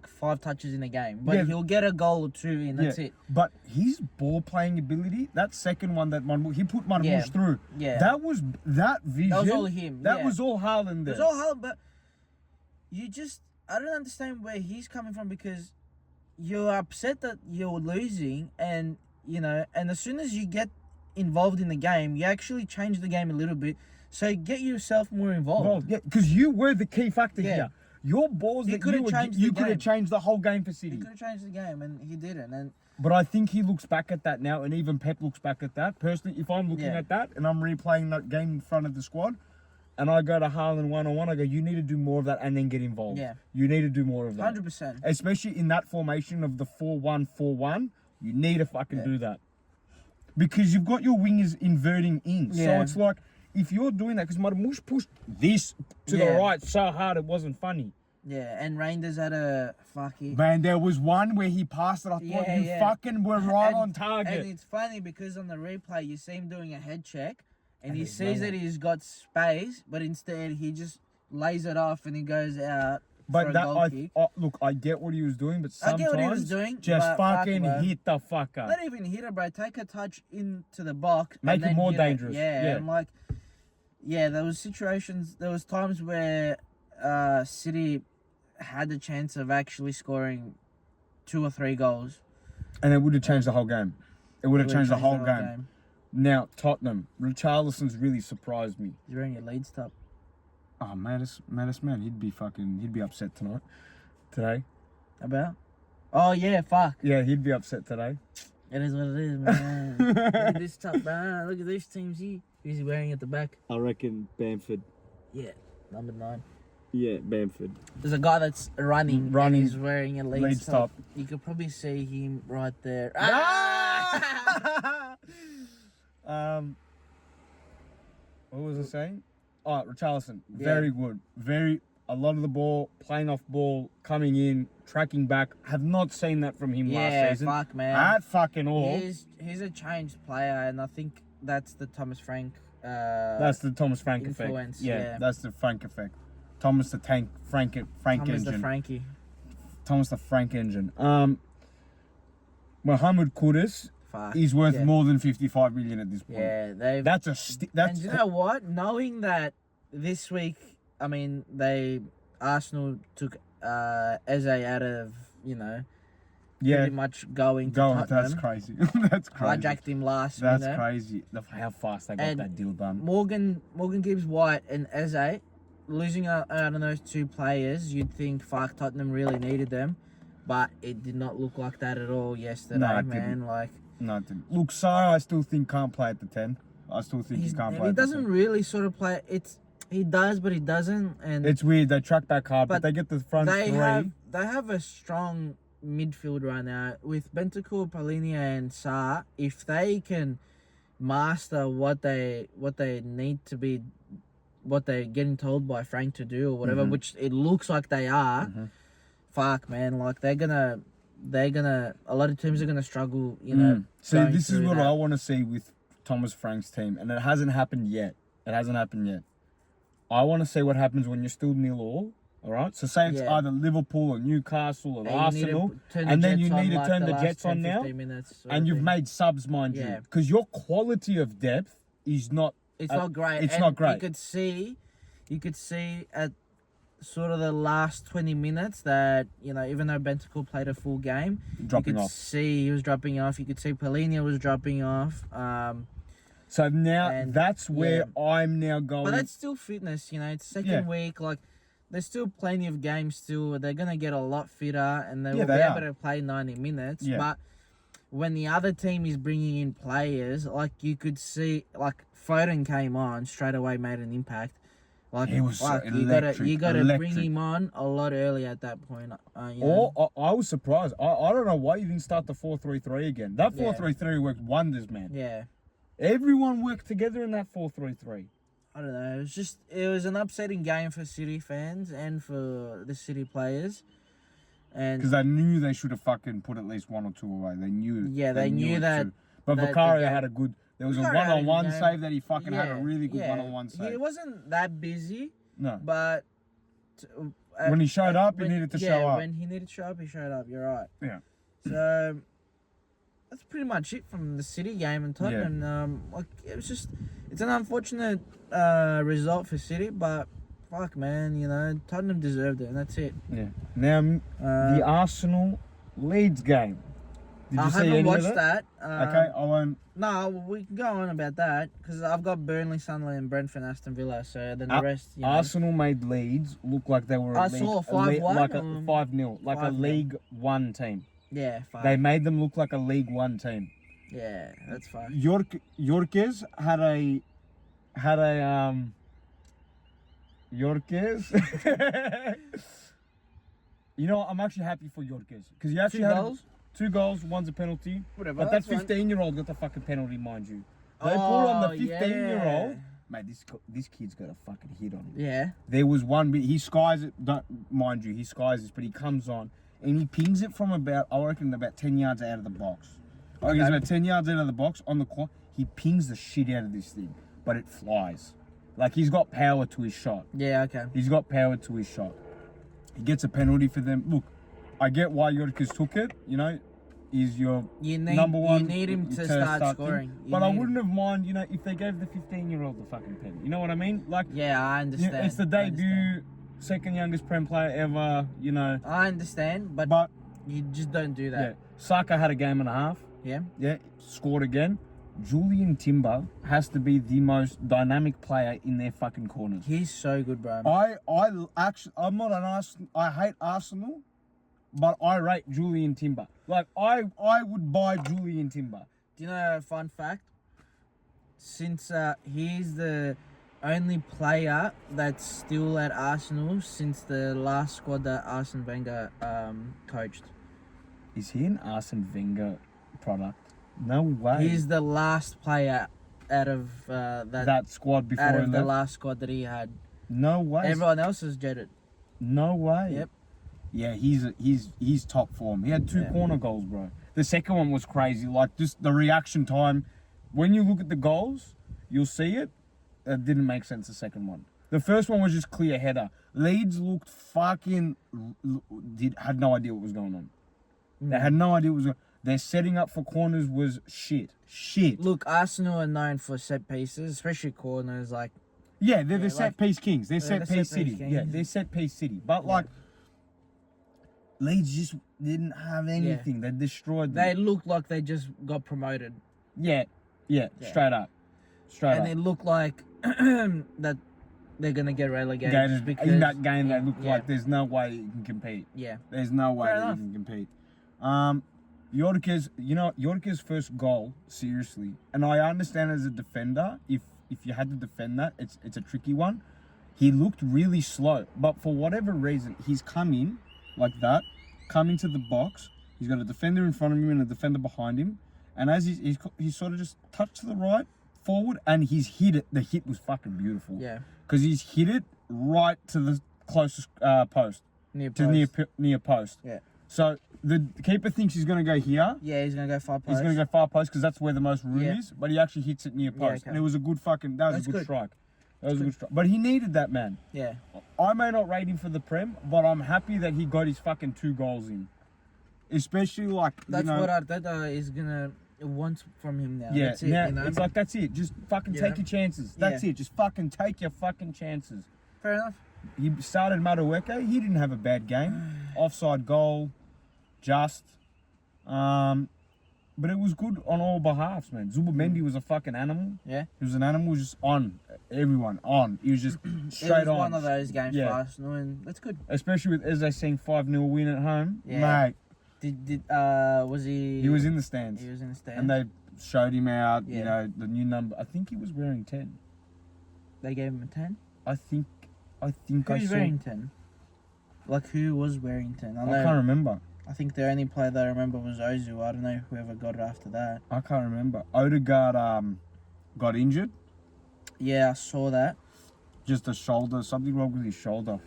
B: 5 touches in a game. But he'll get a goal or 2 in. That's it.
A: But his ball playing ability, that second one that he put Marmoush through. Yeah. That vision. That was all him. That was all Haaland there.
B: It was all Haaland, but I don't understand where he's coming from, because you're upset that you're losing, and and as soon as you get involved in the game, you actually change the game a little bit. So get yourself more involved.
A: Yeah, because you were the key factor here. Your balls you could have changed the whole game for City.
B: He could have changed the game, and he didn't.
A: But I think he looks back at that now, and even Pep looks back at that. Personally, if I'm looking at that and I'm replaying that game in front of the squad, and I go to Haaland one-on-one, I go, you need to do more of that and then get involved.
B: Yeah.
A: You need to do more of that.
B: 100%.
A: Especially in that formation of the 4-1-4-1. You need to fucking do that. Because you've got your wingers inverting in. Yeah. So it's like, if you're doing that, because Marmoush pushed this to the
B: Yeah.
A: right so hard it wasn't funny.
B: Yeah, and Reinders had a fucking.
A: Man, there was one where he passed it. I thought
B: Yeah,
A: you
B: yeah.
A: fucking were right
B: And-
A: on target.
B: And it's funny because on the replay you see him doing a head check, and he
A: there's
B: sees
A: no
B: that
A: one.
B: he's got space, but instead he just lays it off and he goes out for
A: But
B: a
A: that
B: goal kick.
A: look, I get what he was doing, but
B: I
A: sometimes
B: get what he was doing,
A: just
B: but fuck,
A: fucking
B: bro.
A: hit the fucker.
B: Not even hit it, bro. Take a touch into the box.
A: Make
B: and
A: it
B: then
A: more
B: hit
A: dangerous.
B: Yeah,
A: Yeah.
B: and like, yeah, there was times where City had the chance of actually scoring 2 or 3 goals.
A: And it would have changed the whole game. It would have
B: Would've
A: changed the whole game. Now, Tottenham. Richarlison's really surprised me.
B: He's wearing a Leeds top.
A: Oh, man, he'd be upset today.
B: About? Oh yeah, fuck.
A: Yeah, he'd be upset today.
B: It is what it is, man. Look at this top, man. Look at these teams here. Who's he wearing at the back?
A: I reckon Bamford.
B: Yeah, number 9.
A: Yeah, Bamford.
B: There's a guy that's running.
A: Running.
B: And he's wearing a Leeds
A: Leeds
B: top.
A: top.
B: You could probably see him right there.
A: What was I saying? Oh, Richarlison,
B: Yeah.
A: very good. A lot of the ball, playing off ball, coming in, tracking back. Have not seen that from him last
B: Yeah,
A: season.
B: fuck, man.
A: At fucking all.
B: He's a changed player, and I think that's the Thomas Frank.
A: That's the Thomas Frank
B: influence,
A: effect. Yeah,
B: yeah.
A: that's the Frank effect. Thomas the Tank, Frank
B: Thomas
A: engine.
B: the Frankie.
A: Thomas the Frank engine. Mohamed Kudus
B: Fuck.
A: is worth
B: yeah.
A: more than 55 million at this point.
B: Yeah, they've.
A: That's
B: And you know what? Knowing that this week, I mean, Arsenal took Eze out of, pretty much going to Tottenham.
A: That's crazy. That's crazy.
B: Hijacked him last
A: That's
B: minute.
A: crazy. How fast they got
B: And
A: that deal done.
B: Morgan Gibbs White and Eze, losing out on those 2 players, you'd think, fuck, Tottenham really needed them. But it did not look like that at all yesterday,
A: No, it
B: man.
A: didn't.
B: Like,
A: No, it didn't. Look, Sarr, I still think can't play at the 10. I still think he can't play
B: he
A: at the 10.
B: doesn't really sort of play. He does, but he doesn't. And
A: It's weird. They track back hard, but
B: But
A: they get the front
B: they
A: 3.
B: have a strong midfield right now with Bentancur, Polinia, and Sarr. If they can master what they need to be, what they're getting told by Frank to do or whatever,
A: Mhm.
B: which it looks like they are.
A: Mhm.
B: Fuck, man, like they're gonna. A lot of teams are gonna struggle.
A: See,
B: going
A: this is
B: through
A: what
B: that.
A: I want to see with Thomas Frank's team, and it hasn't happened yet. I want to see what happens when you're still 0-0. All right. So say it's
B: Yeah.
A: either Liverpool or Newcastle or
B: And you need to
A: Arsenal,
B: turn the
A: and then you
B: Jets on,
A: need to
B: like,
A: turn
B: the
A: the
B: last
A: Jets
B: 10,
A: on now,
B: 15 minutes sort
A: and
B: of
A: you've
B: thing.
A: made subs, mind you,
B: Yeah.
A: because your quality of depth is not.
B: It's not great.
A: it's
B: And
A: not great.
B: You could see at sort of the last 20 minutes that, even though Bentancur played a full game,
A: Dropping
B: you could
A: off.
B: see he was dropping off. You could see Polinia was dropping off.
A: So now
B: And,
A: that's where I'm now going.
B: But that's still fitness, it's second
A: Yeah.
B: week. Like, there's still plenty of games still. They're going to get a lot fitter and they
A: Yeah,
B: will be
A: they
B: able
A: are.
B: to play 90 minutes.
A: Yeah.
B: But when the other team is bringing in players, like you could see, like Foden came on straight away, made an impact. Like,
A: He was so
B: fuck, you
A: electric,
B: gotta bring
A: electric.
B: him on a lot earlier at that point.
A: Or I was surprised. I don't know why you didn't start the 4-3-3 again. That
B: Yeah.
A: 4-3-3 worked wonders, man.
B: Yeah,
A: Everyone worked together in that 4-3-3.
B: I don't know. It was an upsetting game for City fans and for the City players. And
A: Because they knew they should have fucking put at least 1 or 2 away. They knew.
B: Yeah, they knew
A: it
B: that-
A: too. But
B: that
A: Vicario
B: the game-
A: had a good. There was a
B: Vicario had a good
A: one-on-one
B: game.
A: save that he fucking had a really good
B: yeah.
A: one-on-one save.
B: He wasn't that busy,
A: No.
B: but
A: When he showed up, he
B: when-
A: needed to
B: yeah,
A: show up.
B: when he needed to show up, he showed up. You're right.
A: Yeah.
B: So that's pretty much it from the City game and Tottenham. It's an unfortunate result for City, but fuck, man, Tottenham deserved it, and that's it.
A: Yeah. Now the Arsenal Leeds game. Did you
B: I
A: see any
B: haven't
A: of
B: watched that.
A: Okay, I won't.
B: No, we can go on about that because I've got Burnley, Sunderland, Brentford, Aston Villa. So then the rest.
A: Arsenal made Leeds look like they were
B: I
A: a league,
B: saw
A: a
B: 5-1,
A: like a 5-0, like a
B: 5-0.
A: League One team.
B: Yeah, fine.
A: They made them look like a League One team.
B: Yeah, that's fine.
A: Gyorkeres had a Gyorkeres. You know, I'm actually happy for Gyorkeres because he actually
B: 2
A: had
B: goals.
A: 2 goals, one's a penalty.
B: Whatever.
A: But that
B: that's fine.
A: 15-year-old got the fucking penalty, mind you. They pulled on the 15-year-old mate, this kid's got a fucking hit on him.
B: Yeah.
A: There was one bit, he skies it, mind you, he skies this, but he comes on and he pings it from about 10 yards out of the box. I reckon it's about 10 yards out of the box on the clock. He pings the shit out of this thing, but it flies. Like, he's got power to his shot.
B: Yeah, okay.
A: He's got power to his shot. He gets a penalty for them. Look, I get why Gyorkeres took it, you know. He's your number one.
B: You need him to start scoring.
A: But I wouldn't have mind, you know, if they gave the 15-year-old the fucking pen. You know what I mean? Like,
B: yeah, I understand.
A: It's the debut, second youngest Prem player ever, you know.
B: I understand, but you just don't do that.
A: Yeah. Saka had a game and a half.
B: Yeah.
A: Yeah, scored again. Julian Timber has to be the most dynamic player in their fucking corners.
B: He's so good, bro.
A: I'm not an Arsenal. I hate Arsenal, but I rate Julian Timber. Like, I would buy Julian Timber.
B: Do you know a fun fact? Since he's the only player that's still at Arsenal since the last squad that Arsene Wenger coached.
A: Is he an Arsene Wenger product? No way.
B: He's the last player out of
A: that squad before
B: out
A: he
B: of the
A: left?
B: last squad that he had.
A: No way.
B: Everyone else is jetted.
A: No way.
B: Yep.
A: Yeah, he's top form. He had two corner goals, bro. The second one was crazy. Like, just the reaction time. When you look at the goals, you'll see it. It didn't make sense, the second one. The first one was just clear header. Leeds looked fucking... had no idea what was going on. They had no idea what was going on. Their setting up for corners was shit. Shit.
B: Look, Arsenal are known for set pieces, especially corners. Like,
A: yeah, they're the set piece kings. They're
B: the
A: set piece
B: set
A: city.
B: piece
A: Yeah,
B: kings.
A: they're set piece city. But like, Leeds just didn't have anything. They destroyed them.
B: they looked like they just got promoted.
A: Yeah, straight up. Straight up.
B: And it looked like that they're going to get relegated.
A: Gators,
B: just because,
A: in that game, they looked
B: yeah.
A: like there's no way you can compete.
B: Yeah.
A: There's no way
B: Fair
A: that
B: enough.
A: you can compete. Gyorkeres' first goal, seriously, and I understand as a defender, if you had to defend that, it's a tricky one. He looked really slow, but for whatever reason, he's come in like that, come into the box. He's got a defender in front of him and a defender behind him, and as he's sort of just touched to the right, forward, and he's hit it. The hit was fucking beautiful.
B: Yeah.
A: Because he's hit it right to the closest post. Near post.
B: Yeah.
A: So the keeper thinks he's going to go here.
B: Yeah, he's going to go far post.
A: He's going to go far post because that's where the most room
B: Yeah.
A: is. But he actually hits it near post.
B: okay.
A: And it was a good fucking... That was
B: That's
A: a good
B: good.
A: strike. That was a good strike. But he needed that, man.
B: Yeah.
A: I may not rate him for the Prem, but I'm happy that he got his fucking 2 goals in. Especially like,
B: That's
A: you know...
B: what Arteta is going to want from him now.
A: Yeah,
B: That's it,
A: now,
B: you know?
A: it's like, that's it. Just fucking
B: You
A: take
B: know?
A: your chances. That's it. Just fucking take your fucking chances.
B: Fair enough.
A: He started Madueke. He didn't have a bad game. Offside goal. Just. But it was good on all behalves, man. Zubamendi was a fucking animal.
B: Yeah.
A: He was an animal, just on. Everyone on. He was just straight
B: It was
A: on.
B: one of those games
A: Yeah.
B: for Arsenal, and that's good.
A: Especially with Eze saying 5-0 win at home.
B: Yeah.
A: Mate,
B: Was he...
A: he was in the stands.
B: He was in the stands.
A: And they showed him out, you
B: Yeah.
A: know, the new number. I think he was wearing 10.
B: They gave him a 10?
A: I think
B: Who's wearing 10? Like, who was wearing 10?
A: I can't remember.
B: I think the only player that I remember was Ozu. I don't know whoever got it after that.
A: I can't remember. Odegaard got injured.
B: Yeah, I saw that.
A: Just a shoulder, something wrong with his shoulder.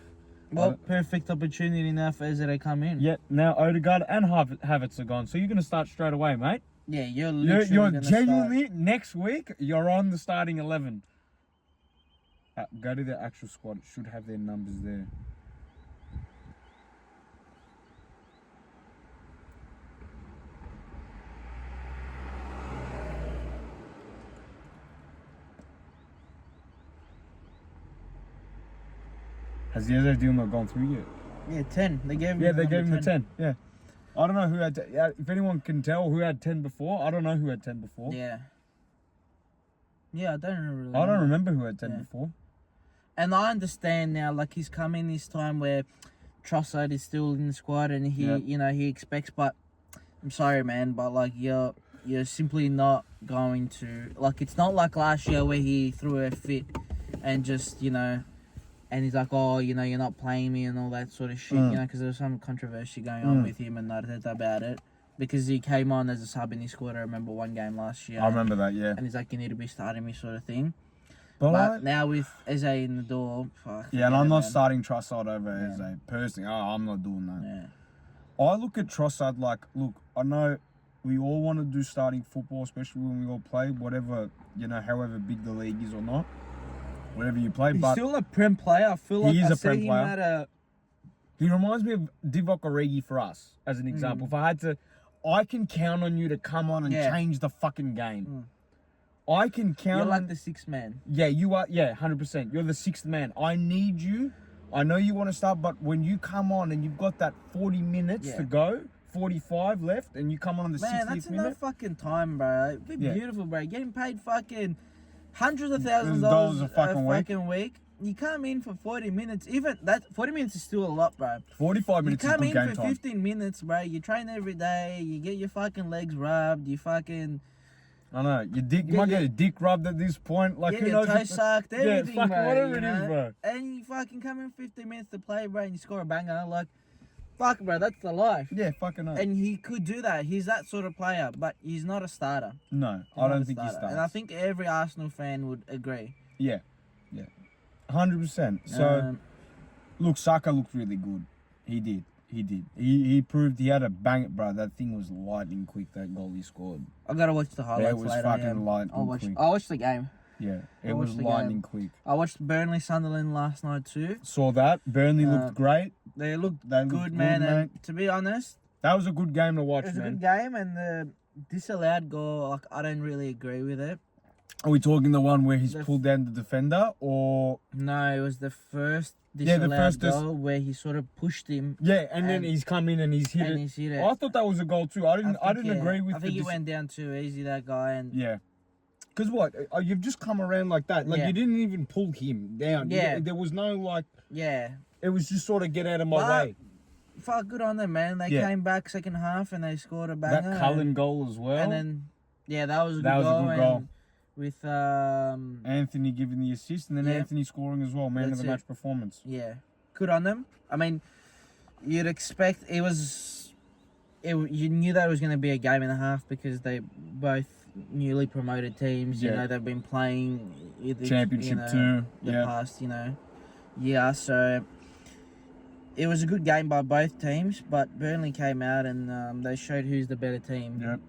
B: Well, perfect opportunity now for Eze to come in.
A: Yeah, now Odegaard and Havertz are gone. So you're going to start straight away, mate.
B: Yeah, you're literally
A: You're
B: gonna
A: genuinely, next week, you're on the starting 11. Go to the actual squad. It should have their numbers there. Has the other deal not gone through yet?
B: Yeah, 10. They gave him
A: Yeah,
B: the
A: they gave him
B: number
A: the 10. Yeah. I don't know who had... if anyone can tell who had 10 before, I don't know who had 10 before.
B: Yeah. Yeah, I don't really
A: I don't remember who had 10 before.
B: And I understand now, like, he's come in this time where Trossard is still in the squad and he, you know, he expects, but I'm sorry, man, but, like, you're simply not going to... Like, it's not like last year where he threw a fit and just, you know... And he's like, oh, you know, you're not playing me and all that sort of shit, you know, because there was some controversy going on with him and Arteta about it. Because he came on as a sub and he scored, I remember, one game last year.
A: I remember that, yeah.
B: And he's like, you need to be starting me sort of thing. But now with Eze in the door, fuck.
A: yeah, and I'm not
B: man.
A: starting Trossard over Eze. Personally, I'm not doing that.
B: Yeah.
A: I look at Trossard like, look, I know we all want to do starting football, especially when we all play, whatever, however big the league is or not, whatever you play.
B: He's
A: but
B: still a prem player. I feel like
A: he is
B: I
A: a prem
B: see him
A: player.
B: at a...
A: He reminds me of Divock Origi for us, as an example. If I had to, I can count on you to come on and change the fucking game. I can count
B: You're like
A: on...
B: the sixth man.
A: Yeah, you are. Yeah, 100%. You're the sixth man. I need you. I know you want to start, but when you come on and you've got that 40 minutes to go, 45 left, and you come on the 60th minute.
B: Man, that's enough fucking time, bro. It'd be beautiful, bro. Getting paid fucking hundreds of thousands of dollars
A: a fucking
B: week. You come in for 40 minutes. Even that 40 minutes is still a lot, bro.
A: 45 minutes is good game time.
B: You come in for 15 minutes, bro. You train every day. You get your fucking legs rubbed. You fucking...
A: I know. You might get your dick rubbed at this point. Like,
B: get your toe sucked, everything,
A: fucking
B: bro.
A: whatever it is, bro.
B: And you fucking come in 15 minutes to play, bro, and you score a banger. Like, fuck, bro, that's the life.
A: Yeah, fucking no.
B: And he could do that. He's that sort of player, but he's not a starter.
A: No, I don't think he starts.
B: And I think every Arsenal fan would agree.
A: Yeah. 100%. So, look, Saka looked really good. He did. He proved he had a bang, bro. That thing was lightning quick, that goal he scored.
B: I gotta watch the highlights
A: it was
B: later.
A: fucking lightning quick.
B: I'll watch the game.
A: Yeah, it was lightning quick.
B: I watched Burnley Sunderland last night too.
A: Saw that. Burnley looked great.
B: They looked good, man. And to be honest,
A: that was a good game to watch,
B: man. It was a good game, and the disallowed goal, like, I don't really agree with it.
A: Are we talking the one where he's pulled down the defender, or...?
B: No, it was the first disallowed goal where he sort of pushed him.
A: Yeah, and then he's come in and he's hit it. I thought that was a goal too. I didn't agree with.
B: I think he went down too easy, that guy. And
A: yeah, because what? You've just come around like that. Like you didn't even pull him down. Yeah, there was no like.
B: Yeah,
A: it was just sort of get out of my way.
B: Fuck, good on them, man. They came back second half and they scored a banger.
A: That Cullen goal as well.
B: And then that was a good goal. With
A: Anthony giving the assist, and then Anthony scoring as well, man of the match performance.
B: Yeah, good on them. I mean, you'd expect you knew that was going to be a game and a half because they both newly promoted teams. You know, they've been playing
A: championship too.
B: The past, yeah. So it was a good game by both teams, but Burnley came out and they showed who's the better team.
A: Yep.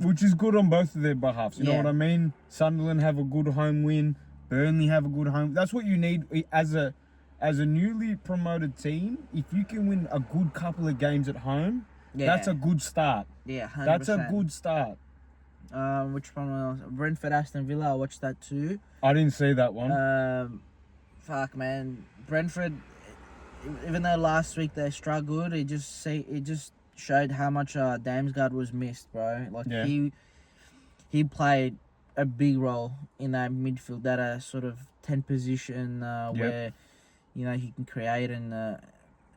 A: Which is good on both of their behalves. You know what I mean? Sunderland have a good home win. Burnley have a good home. That's what you need as a newly promoted team. If you can win a good couple of games at home, that's a good start.
B: Yeah, 100%.
A: That's a good start.
B: Which one else? Brentford, Aston Villa. I watched that too.
A: I didn't see that one.
B: Fuck, man. Brentford. Even though last week they struggled, it just showed how much Damsgaard was missed, bro. Like he played a big role in that midfield, that sort of 10 position where he can create, and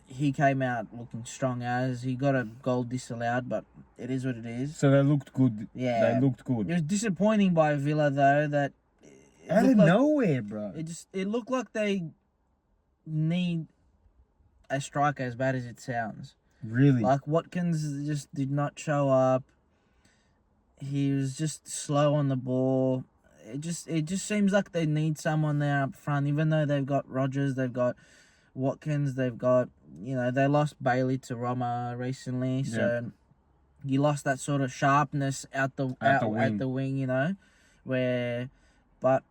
B: he came out looking strong as he got a goal disallowed, but it is what it is.
A: So they looked good.
B: Yeah,
A: they looked good.
B: It was disappointing by Villa though that
A: out of nowhere, bro.
B: It looked like they need a striker as bad as it sounds.
A: Really?
B: Like, Watkins just did not show up. He was just slow on the ball. It just seems like they need someone there up front, even though they've got Rodgers, they've got Watkins, they've got, they lost Bailey to Roma recently, so you lost that sort of sharpness at the wing, but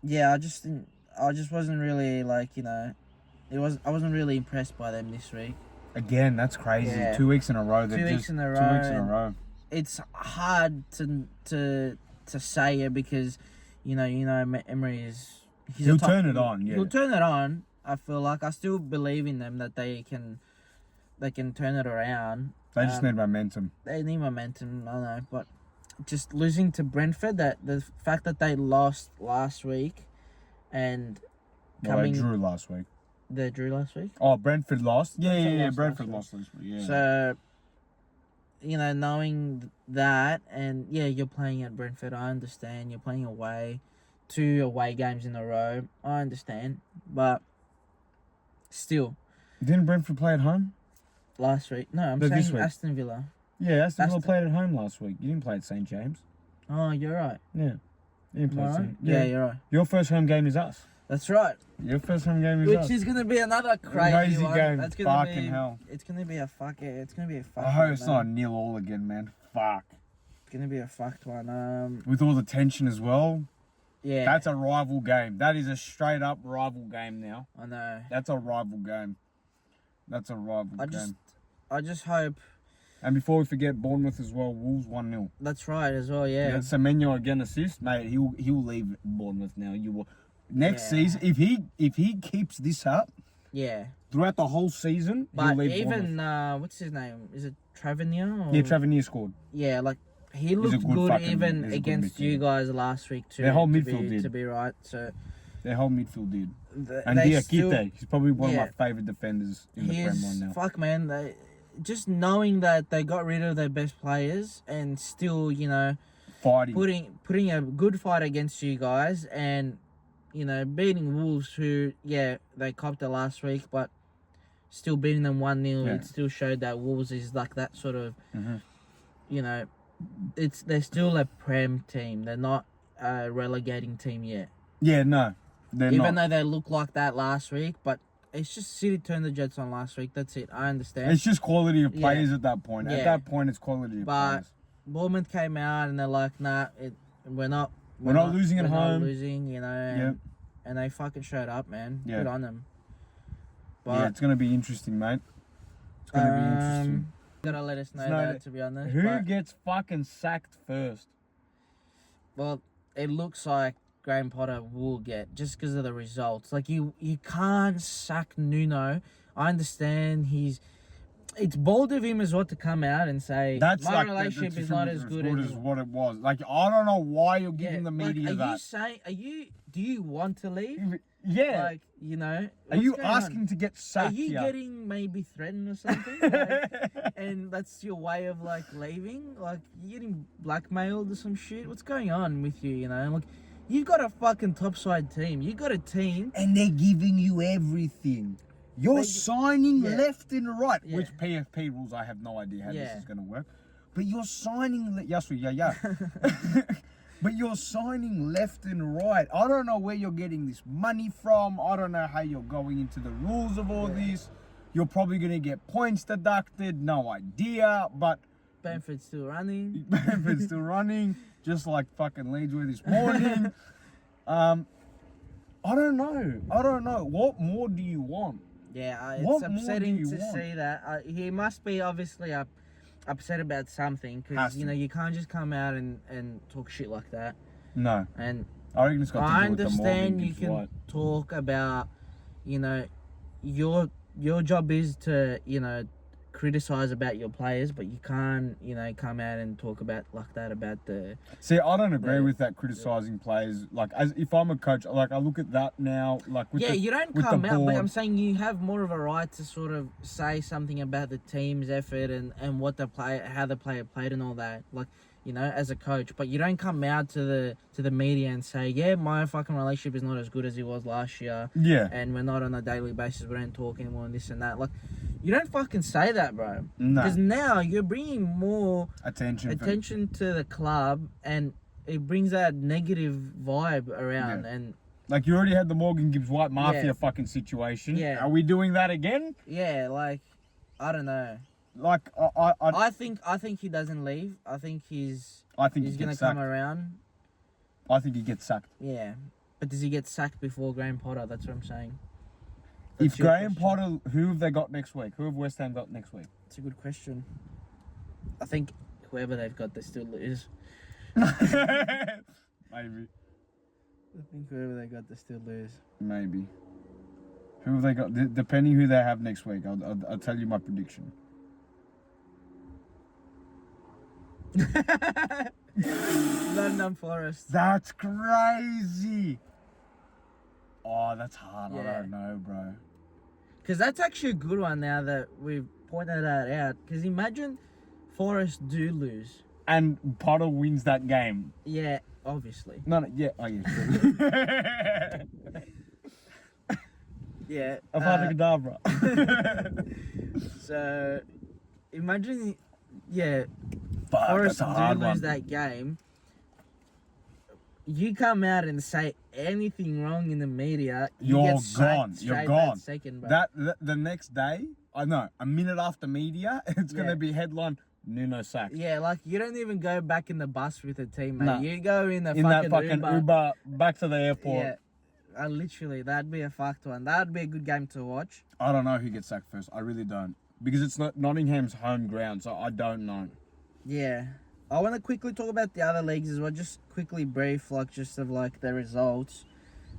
B: yeah, I just wasn't really I wasn't really impressed by them this week.
A: Again, that's crazy.
B: Yeah.
A: 2 weeks in a row.
B: 2 weeks in a row.
A: 2 weeks in a row.
B: It's hard to say it because, Emery is...
A: He'll turn it on, yeah.
B: He'll turn it on. I feel like I still believe in them that they can turn it around.
A: They just need momentum.
B: They need momentum, I know, but just losing to Brentford, that the fact that they lost last week and
A: they drew last week.
B: They drew last week?
A: Oh, Brentford lost? Yeah. Brentford lost last week, yeah.
B: So, knowing that, and you're playing at Brentford, I understand. You're playing away, 2 away games in a row, I understand. But, still.
A: Didn't Brentford play at home?
B: Last week? No, I'm saying Aston Villa.
A: Yeah, Aston Villa played at home last week. You didn't play at St. James.
B: Oh, you're right.
A: Yeah. In person.
B: Tomorrow? Yeah, you're right.
A: Your first home game is us.
B: That's right.
A: Your first home game is
B: Which
A: us.
B: is gonna be another crazy one.
A: game.
B: That's gonna
A: Fucking
B: be.
A: hell.
B: It's gonna be a It's gonna be a fuck.
A: I hope
B: one,
A: it's
B: man.
A: not a 0-0 again, man. Fuck.
B: It's gonna be a fucked one.
A: With all the tension as well.
B: Yeah.
A: That's a rival game. That is a straight up rival game now.
B: I know.
A: That's a rival game. That's a rival game.
B: I just hope.
A: And before we forget, Bournemouth as well. Wolves 1-0.
B: That's right as well. Yeah.
A: Semenyo again assist, mate. He'll leave Bournemouth now. You will. Next
B: Yeah.
A: season, if he keeps this up
B: Yeah.
A: throughout the whole season, he'll
B: But
A: leave
B: even
A: Bournemouth.
B: what's his name? Is it Tavernier?
A: Yeah, Tavernier scored.
B: Yeah, like he
A: a
B: looked
A: good
B: good
A: fucking-
B: even
A: he's a good
B: against you
A: midfielder.
B: guys last week too.
A: Their whole
B: to
A: midfield
B: be,
A: did.
B: to be right. So
A: Their whole midfield did. And
B: they
A: Gyorkeres, he's probably one
B: yeah.
A: of my favourite defenders in the Prem right
B: He's
A: now.
B: fuck man. They just knowing that they got rid of their best players and still
A: Fighting.
B: putting a good fight against you guys and beating Wolves who they copped it last week but still beating them 1-0.
A: Yeah.
B: It still showed that Wolves is like that sort of
A: Mhm.
B: they're still a Prem team. They're not a relegating team yet.
A: Yeah, no. They're
B: Even
A: not.
B: though they looked like that last week, but it's just City turned the Jets on last week. That's it. I understand.
A: It's just quality of
B: Yeah.
A: players at that point.
B: Yeah.
A: At that point, it's quality of
B: But
A: players.
B: Bournemouth came out and they're like, nah, we're not
A: losing at
B: we're not
A: home.
B: losing, and,
A: Yep.
B: and they fucking showed up, man.
A: Yeah.
B: Good on them.
A: Yeah,
B: But
A: it's going to be interesting, mate. It's going to be interesting.
B: gotta let us know
A: No,
B: that, to be honest.
A: Who
B: But,
A: gets fucking sacked first?
B: well, it looks like Graham Potter will get just because of the results. Like you can't sack Nuno. I understand it's bold of him as well to come out and say
A: That's
B: my
A: like
B: relationship is not as good
A: as
B: as
A: what it was. Like, I don't know why you're giving the
B: like,
A: media
B: are
A: that.
B: you saying? Do you want to leave?
A: Yeah.
B: Like
A: Are
B: what's
A: you
B: going on?
A: asking to get
B: Are
A: sacked?
B: you
A: here?
B: getting maybe threatened or something? Like, and that's your way of like leaving? Like you getting blackmailed or some shit? What's going on with you? Like you've got a fucking topside team. You got a team.
A: And they're giving you everything. You're signing
B: yeah.
A: left and right,
B: Yeah.
A: which PFP rules, I have no idea how
B: Yeah.
A: this is going to work. But you're signing, but you're signing left and right. I don't know where you're getting this money from. I don't know how you're going into the rules of all this. You're probably going to get points deducted. No idea. But
B: Bamford's still running.
A: Bamford's still running, just like fucking Leeds were this morning. I don't know. What more do you want?
B: Yeah, it's
A: What more do
B: upsetting
A: you
B: to
A: want?
B: see that. He must be obviously upset about something because
A: Has to.
B: you can't just come out and talk shit like that.
A: No.
B: And
A: I reckon it's got
B: I
A: to do with the
B: understand
A: Morgan
B: you
A: Gibbs
B: can
A: White.
B: talk about, your job is to criticize about your players, but you can't come out and talk about like that about the.
A: See, I don't agree
B: the-
A: with that criticising players. Like, as if I'm a coach, like I look at that now, like with
B: You don't
A: with
B: come
A: the
B: out, but
A: board.
B: I'm saying you have more of a right to sort of say something about the team's effort and what how the player played and all that. Like, as a coach, but you don't come out to the media and say, yeah, my fucking relationship is not as good as it was last year.
A: Yeah.
B: And we're not on a daily basis. We don't talk anymore and this and that. Like, you don't fucking say that, bro.
A: No.
B: Because now you're bringing more
A: Attention
B: to the club, and it brings that negative vibe around.
A: Yeah.
B: And
A: like, you already had the Morgan Gibbs White mafia
B: Yeah.
A: fucking situation.
B: Yeah.
A: Are we doing that again?
B: yeah, like, I don't know.
A: Like, I
B: I think he doesn't leave. I think he's
A: he
B: gonna
A: gets
B: come
A: sacked.
B: around.
A: I think he gets sacked.
B: Yeah, but does he get sacked before Graham Potter? That's what I'm saying.
A: If
B: That's your
A: Graham
B: question.
A: Potter, who have they got next week? Who have West Ham got next week?
B: It's a good question. I think whoever they've got, they still lose.
A: Maybe.
B: I think whoever they got, they still lose.
A: Maybe. Who have they got? Depending who they have next week, I'll tell you my prediction.
B: London Forest.
A: That's crazy. Oh, that's hard. I
B: Yeah.
A: don't know, bro.
B: Because that's actually a good one now that we've pointed that out. Because imagine Forest do lose.
A: And Potter wins that game.
B: Yeah, obviously.
A: No, yeah. Oh, yeah. True.
B: Yeah.
A: Avada Kedavra.
B: So, imagine, yeah,
A: Fuck,
B: Forest
A: that's a
B: do
A: hard
B: lose
A: one.
B: that game. you come out and say anything wrong in the media, you
A: You're
B: get sacked
A: gone. You're
B: straight
A: gone.
B: that second, bro.
A: That the next day, I know, a minute after media, it's
B: Yeah.
A: gonna be headline Nuno sacked.
B: Yeah, like you don't even go back in the bus with the team, mate.
A: Nah.
B: You go in the
A: In that fucking
B: Uber.
A: Uber back to the airport.
B: Yeah, literally, that'd be a fucked one. That'd be a good game to watch.
A: I don't know who gets sacked first. I really don't. Because it's not Nottingham's home ground, so I don't know.
B: Yeah. I want to quickly talk about the other leagues as well. Just quickly brief, like, just of, like, the results.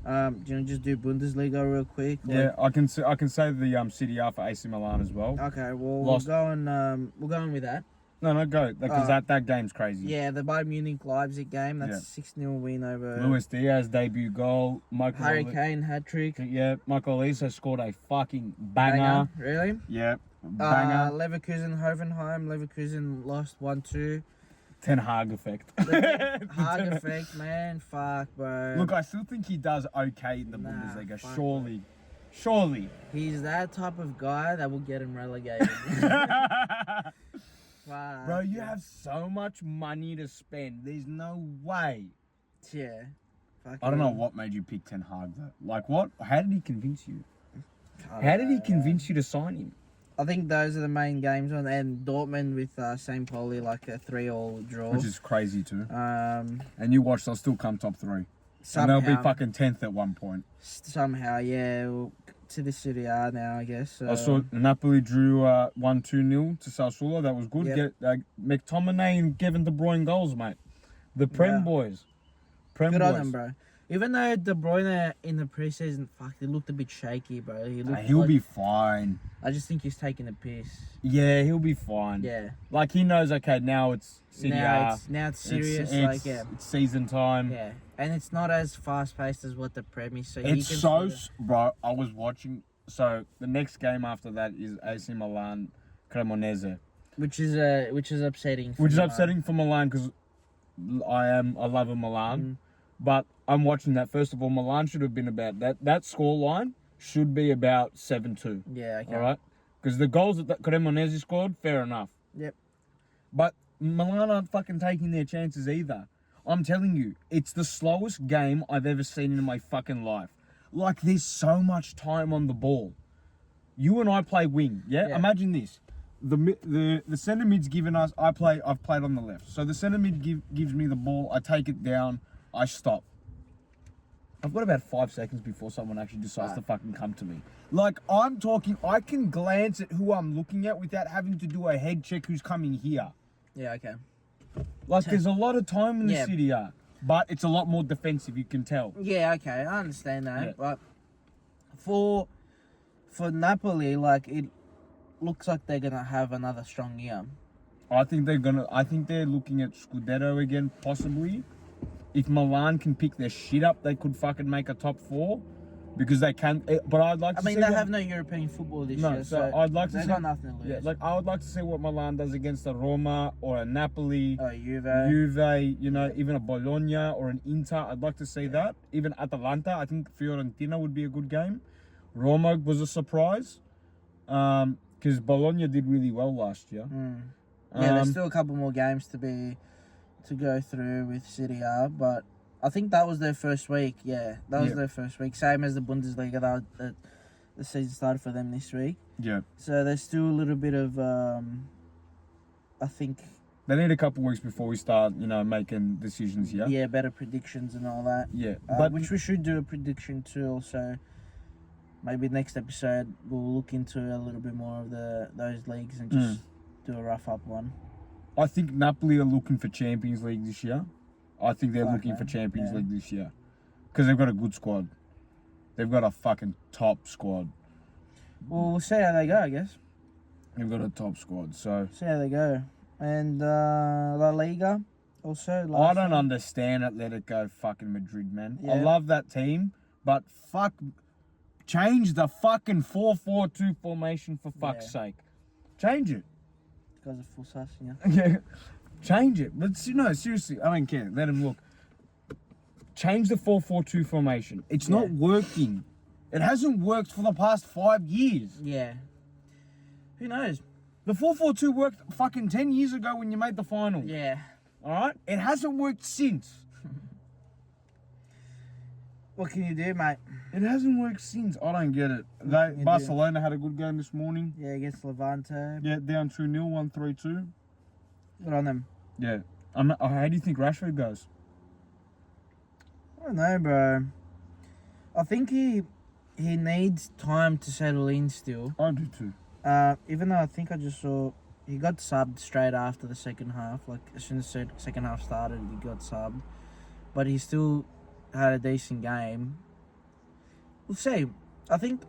B: Do you want to just do Bundesliga real quick?
A: Yeah, I can say the City are for AC Milan as well.
B: Okay, well,
A: Lost.
B: we'll go on with that.
A: No, go. Because that game's crazy.
B: Yeah, the Bayern Munich Leipzig game. That's 6-0 win over
A: Luis Diaz, debut goal.
B: Harry Kane, hat-trick.
A: Yeah, Michael Olise scored a fucking banger.
B: Really?
A: Yeah, banger.
B: Leverkusen, Hoffenheim. Leverkusen lost 1-2.
A: Ten Hag effect.
B: Hag effect, man. Fuck, bro.
A: Look, I still think he does okay in the Bundesliga.
B: fuck,
A: Surely.
B: He's that type of guy that will get him relegated. Fuck,
A: Bro, you have so much money to spend. There's no way.
B: Yeah. Fuck
A: I don't know
B: him.
A: what made you pick Ten Hag though. Like what? How did he convince you?
B: I
A: How
B: don't
A: did he
B: know.
A: convince you to sign him?
B: I think those are the main games on, and Dortmund with St. Pauli, like a 3-3 draw.
A: Which is crazy too.
B: Um,
A: And you watch, they'll still come top 3.
B: somehow,
A: And they'll be fucking 10th at one point.
B: somehow, yeah, well, to the Serie A now, I guess.
A: I saw Napoli drew 1-2-0 to Sassuolo. That was good.
B: Yep.
A: Get McTominay and Kevin De Bruyne goals, mate. The Prem
B: Yeah.
A: boys. Prem
B: Good
A: boys.
B: on them, bro. Even though De Bruyne in the preseason, fuck, he looked a bit shaky, bro.
A: He'll be fine.
B: I just think he's taking a piss.
A: Yeah, he'll be fine.
B: Yeah.
A: Like he knows, okay, now it's City
B: Now it's serious. Like, yeah.
A: It's season time.
B: Yeah. And it's not as fast paced as what the Prem is. So
A: It's
B: you can
A: so,
B: sort of-
A: bro, I was watching, so the next game after that is AC Milan Cremonese.
B: which is upsetting. for
A: Which is
B: Milan.
A: upsetting for Milan because I love a Milan.
B: Mm.
A: But I'm watching that. First of all, Milan should have been about that scoreline should be about 7-2.
B: Yeah, okay.
A: All right? Because the goals that Cremonese scored, fair enough.
B: Yep.
A: But Milan aren't fucking taking their chances either. I'm telling you, it's the slowest game I've ever seen in my fucking life. Like, there's so much time on the ball. You and I play wing, yeah?
B: Yeah.
A: Imagine this. The centre mid's given us. I've played on the left. So the centre mid gives me the ball. I take it down. I stop. I've got about 5 seconds before someone actually decides to fucking come to me. Like, I'm talking, I can glance at who I'm looking at without having to do a head check who's coming here.
B: Yeah, okay.
A: Like, there's a lot of time in the
B: Yeah.
A: City, but it's a lot more defensive, you can tell.
B: Yeah, okay. I understand that.
A: Yeah.
B: But for Napoli, like, it looks like they're gonna have another strong year.
A: I think they're looking at Scudetto again, possibly. If Milan can pick their shit up, they could fucking make a top 4. Because they can, but I'd like to see.
B: I mean, they have no European football this year, so
A: I'd like to
B: they've
A: see.
B: got nothing to lose.
A: Yeah, like I would like to see what Milan does against a Roma or a Napoli,
B: Juve.
A: you know, even a Bologna or an Inter. I'd like to see that. Even Atalanta, I think Fiorentina would be a good game. Roma was a surprise, because Bologna did really well last year.
B: Yeah, there's still a couple more games to go through with Serie A, but I think that was their first week. Yeah, that was their first week. Same as the Bundesliga. The season started for them this week.
A: Yeah.
B: So there's still a little bit of, I think,
A: They need a couple weeks before we start, you know, making decisions here.
B: yeah, better predictions and all that.
A: Yeah. But
B: Which we should do a prediction too. Also, maybe next episode we'll look into a little bit more of those leagues and just do a rough up one.
A: I think Napoli are looking for Champions League this year. I think they're
B: Fuck,
A: looking
B: man.
A: for Champions
B: Yeah.
A: League this year. Because they've got a good squad. They've got a fucking top squad.
B: Well, we'll see how they go, I guess.
A: They've got a top squad. So
B: See how they go. And La Liga also.
A: I
B: last
A: don't
B: one.
A: understand Atletico fucking Madrid, man. I
B: Yeah.
A: love that team, but fuck, change the fucking 4-4-2 formation for fuck's sake. Change it.
B: Because of full sus, yeah.
A: Yeah, change it. But no, seriously, I don't care. Let him look. Change the 4-4-2 formation. It's not working. It hasn't worked for the past 5 years.
B: Yeah. Who knows?
A: The 4-4-2 worked fucking 10 years ago when you made the final.
B: Yeah.
A: All right? It hasn't worked since.
B: What can you do, mate?
A: It hasn't worked since. I don't get it.
B: can you
A: Barcelona had a good game this morning.
B: Yeah, against Levante.
A: Yeah, down 2-0, 1-3-2.
B: Good on them.
A: Yeah. How do you think Rashford goes?
B: I don't know, bro. I think he needs time to settle in still.
A: I do too.
B: Even though I think I just saw he got subbed straight after the second half. Like as soon as the second half started, he got subbed. But he still had a decent game. We'll see. I think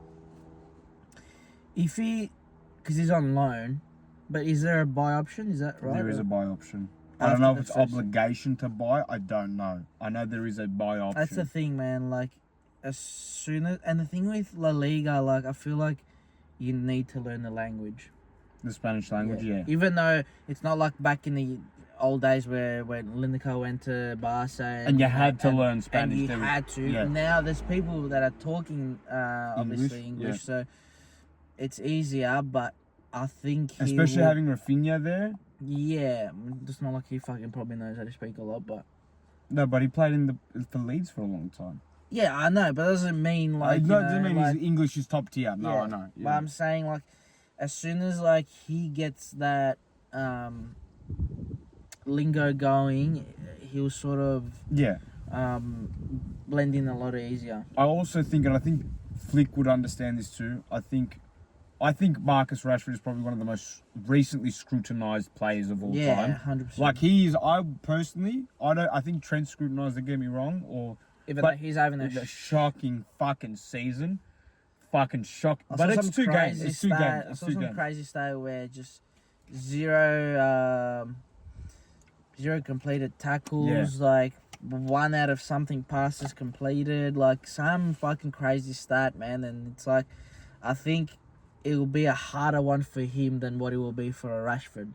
B: if because he's on loan, but is there a buy option? Is that right?
A: There is a buy option. I don't know if it's obligation to buy. I don't know. I know there is a buy option.
B: That's the thing, man. Like, as soon as... And the thing with La Liga, like, I feel like you need to learn the language.
A: The Spanish language, yeah.
B: Even though it's not like back in the old days when Lineker went to Barca...
A: And you had to learn Spanish.
B: And you had to.
A: Yeah.
B: Now there's people that are talking, obviously, English,
A: yeah.
B: so it's easier, but I think
A: especially having Rafinha there.
B: Yeah, it's not like he fucking probably knows how to speak a lot, but...
A: No, but he played for Leeds for a long time.
B: Yeah, I know, but that doesn't mean like...
A: No, it doesn't mean his English is top tier. No,
B: yeah,
A: I know. Yeah.
B: But I'm saying, like, as soon as, like, he gets that lingo going, he'll sort of...
A: Yeah.
B: Blend in a lot easier.
A: I also think, and I think Flick would understand this too, I think Marcus Rashford is probably one of the most recently scrutinised players of all time.
B: Yeah, 100%.
A: Like, I think Trent's scrutinised, don't get me wrong,
B: even though he's having
A: a shocking fucking season. Fucking shock. But it's two games. It's 2 games.
B: I saw some crazy stat where just zero completed tackles, like 1 out of something passes completed, like some fucking crazy stat, man. And it's like, I think it will be a harder one for him than what it will be for a Rashford.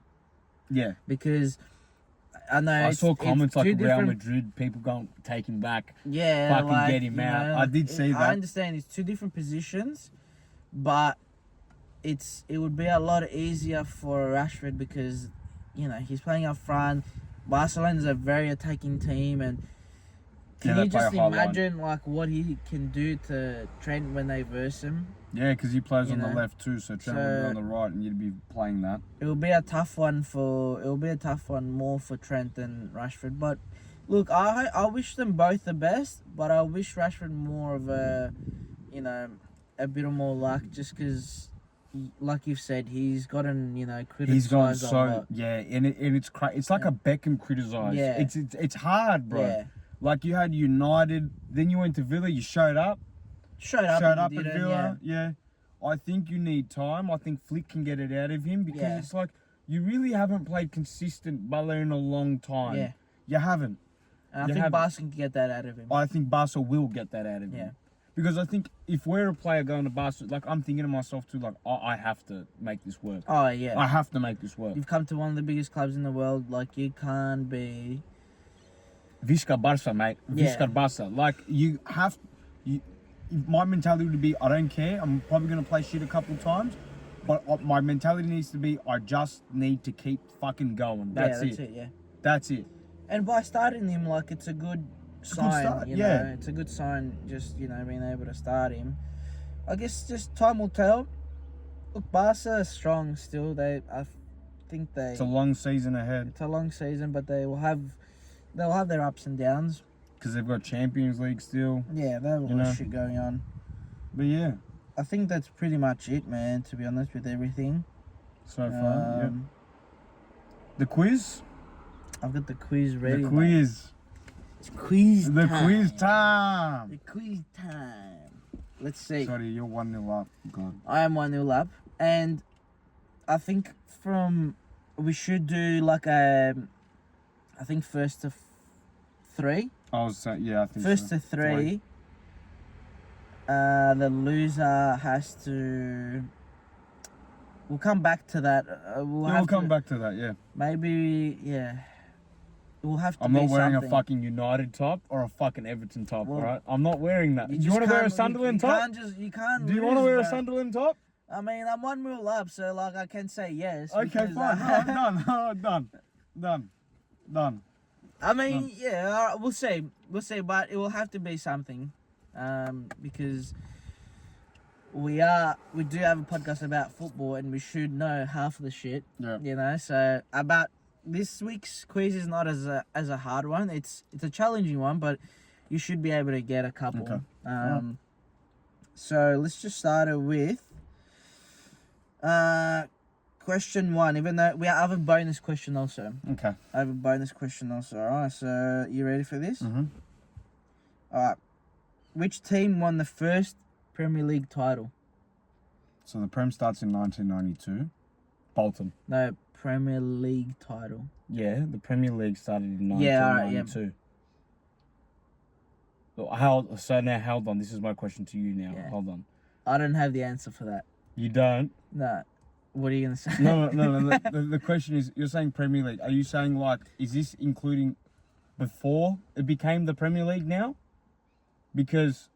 A: Yeah.
B: Because I know
A: I saw comments like Real
B: different...
A: Madrid, people going to take him back.
B: Yeah.
A: Fucking
B: like,
A: get him out. I did see that.
B: I understand it's 2 different positions, but it would be a lot easier for Rashford because, you know, he's playing up front. Barcelona's a very attacking team, and can you just imagine like what he can do to Trent when they verse him?
A: Yeah, because he plays on the left too, so Trent would be on the right, and you'd be playing that.
B: It'll be a tough one more for Trent than Rashford. But look, I wish them both the best, but I wish Rashford more of a, you know, a bit of more luck, just because, like you've said, he's gotten, you know, criticised.
A: He's gone so and it's like a Beckham criticised.
B: Yeah,
A: it's hard, bro. Yeah. Like you had United, then you went to Villa, you showed up. Showed up at Villa, yeah. I think you need time. I think Flick can get it out of him because it's like you really haven't played consistent Butler in a long time. Yeah. You haven't.
B: And I think Barca can get that out of him.
A: I think Barca will get that out of him.
B: Yeah.
A: Because I think if we're a player going to Barca, like I'm thinking to myself too, like I have to make this work.
B: Oh yeah.
A: I have to make this work.
B: You've come to one of the biggest clubs in the world. Like you can't be.
A: Visca Barca, mate. Visca Barca. Like my mentality would be, I don't care. I'm probably going to play shit a couple of times. But my mentality needs to be, I just need to keep fucking going. That's it.
B: Yeah.
A: That's it.
B: And by starting him, like, it's a good sign. You know? It's a good sign just, you know, being able to start him. I guess just time will tell. Look, Barca are strong still. I think
A: it's a long season ahead.
B: It's a long season, but they'll have their ups and downs.
A: Because they've got Champions League still.
B: Yeah, they have a lot of shit going on.
A: But yeah.
B: I think that's pretty much it, man, to be honest, with everything.
A: So far, yeah. The quiz?
B: I've got the quiz ready.
A: The quiz.
B: It's quiz time.
A: The quiz time.
B: The quiz time. Let's see.
A: Sorry, you're 1-0 up. God.
B: I am 1-0 up. And I think we should do like I think first to 3.
A: I was saying, yeah, I think
B: first to 3. The loser has to. We'll come back to that.
A: We'll come back to that. Yeah.
B: Maybe, yeah. We'll have to.
A: I'm not wearing a fucking United top or a fucking Everton top, alright? I'm not wearing that. Do you want to wear a Sunderland top?
B: You can't.
A: Do you want to wear a Sunderland top?
B: I mean, I'm 1-0 up, so like I can say yes.
A: Okay, fine. Done.
B: I mean, yeah, we'll see, but it will have to be something. because we do have a podcast about football and we should know half of the shit.
A: Yeah.
B: You know, so about this week's quiz is not as a hard one. It's a challenging one, but you should be able to get a couple.
A: Okay.
B: So let's just start it with question 1. Even though we have a bonus question also.
A: Okay.
B: I have a bonus question also. Alright, so you ready for this?
A: Mm-hmm.
B: Alright. Which team won the first Premier League title?
A: So the Prem starts in 1992. Bolton.
B: No, Premier League title.
A: Yeah, the Premier League started in 1992.
B: Yeah,
A: So now, hold on. This is my question to you now.
B: Yeah.
A: Hold on.
B: I don't have the answer for that.
A: You don't?
B: No. What are you going to say?
A: No. The question is, you're saying Premier League. Are you saying, like, is this including before it became the Premier League now? Because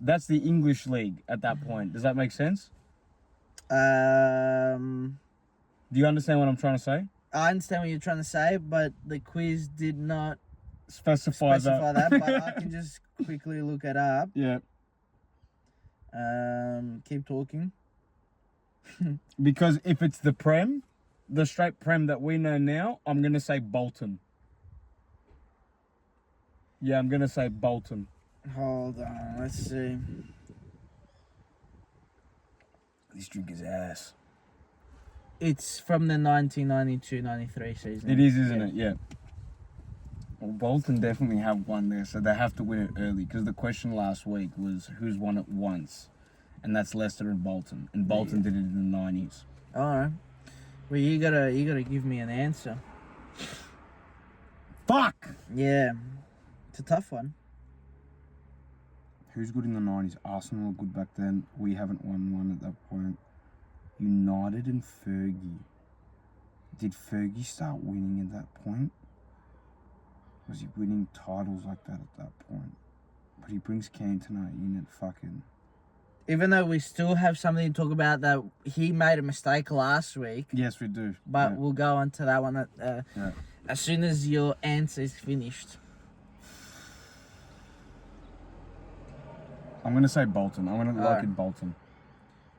A: that's the English league at that point. Does that make sense? Do you understand what I'm trying to say?
B: I understand what you're trying to say, but the quiz did not
A: Specify
B: that. But I can just quickly look it up.
A: Yeah.
B: Keep talking.
A: Because if it's the Prem, the straight Prem that we know now, I'm going to say Bolton. Yeah, I'm going to say Bolton.
B: Hold on, let's see.
A: This drink is ass.
B: It's from the 1992-93 season.
A: It is, isn't it? Yeah. Well, Bolton definitely have one there, so they have to win it early. Because the question last week was who's won it once, and that's Leicester and Bolton. And Bolton did it in the 90s.
B: All right. Well, you gotta give me an answer.
A: Fuck.
B: Yeah, it's a tough one.
A: Who's good in the 90s? Arsenal were good back then. We haven't won one at that point. United and Fergie. Did Fergie start winning at that point? Was he winning titles like that at that point? But he brings Cantona in at fucking...
B: Even though we still have something to talk about, that he made a mistake last week.
A: Yes, we do.
B: But
A: Yeah.
B: we'll go on to that one as soon as your answer is finished.
A: I'm going to say Bolton. I'm going to lock
B: Alright.
A: in Bolton.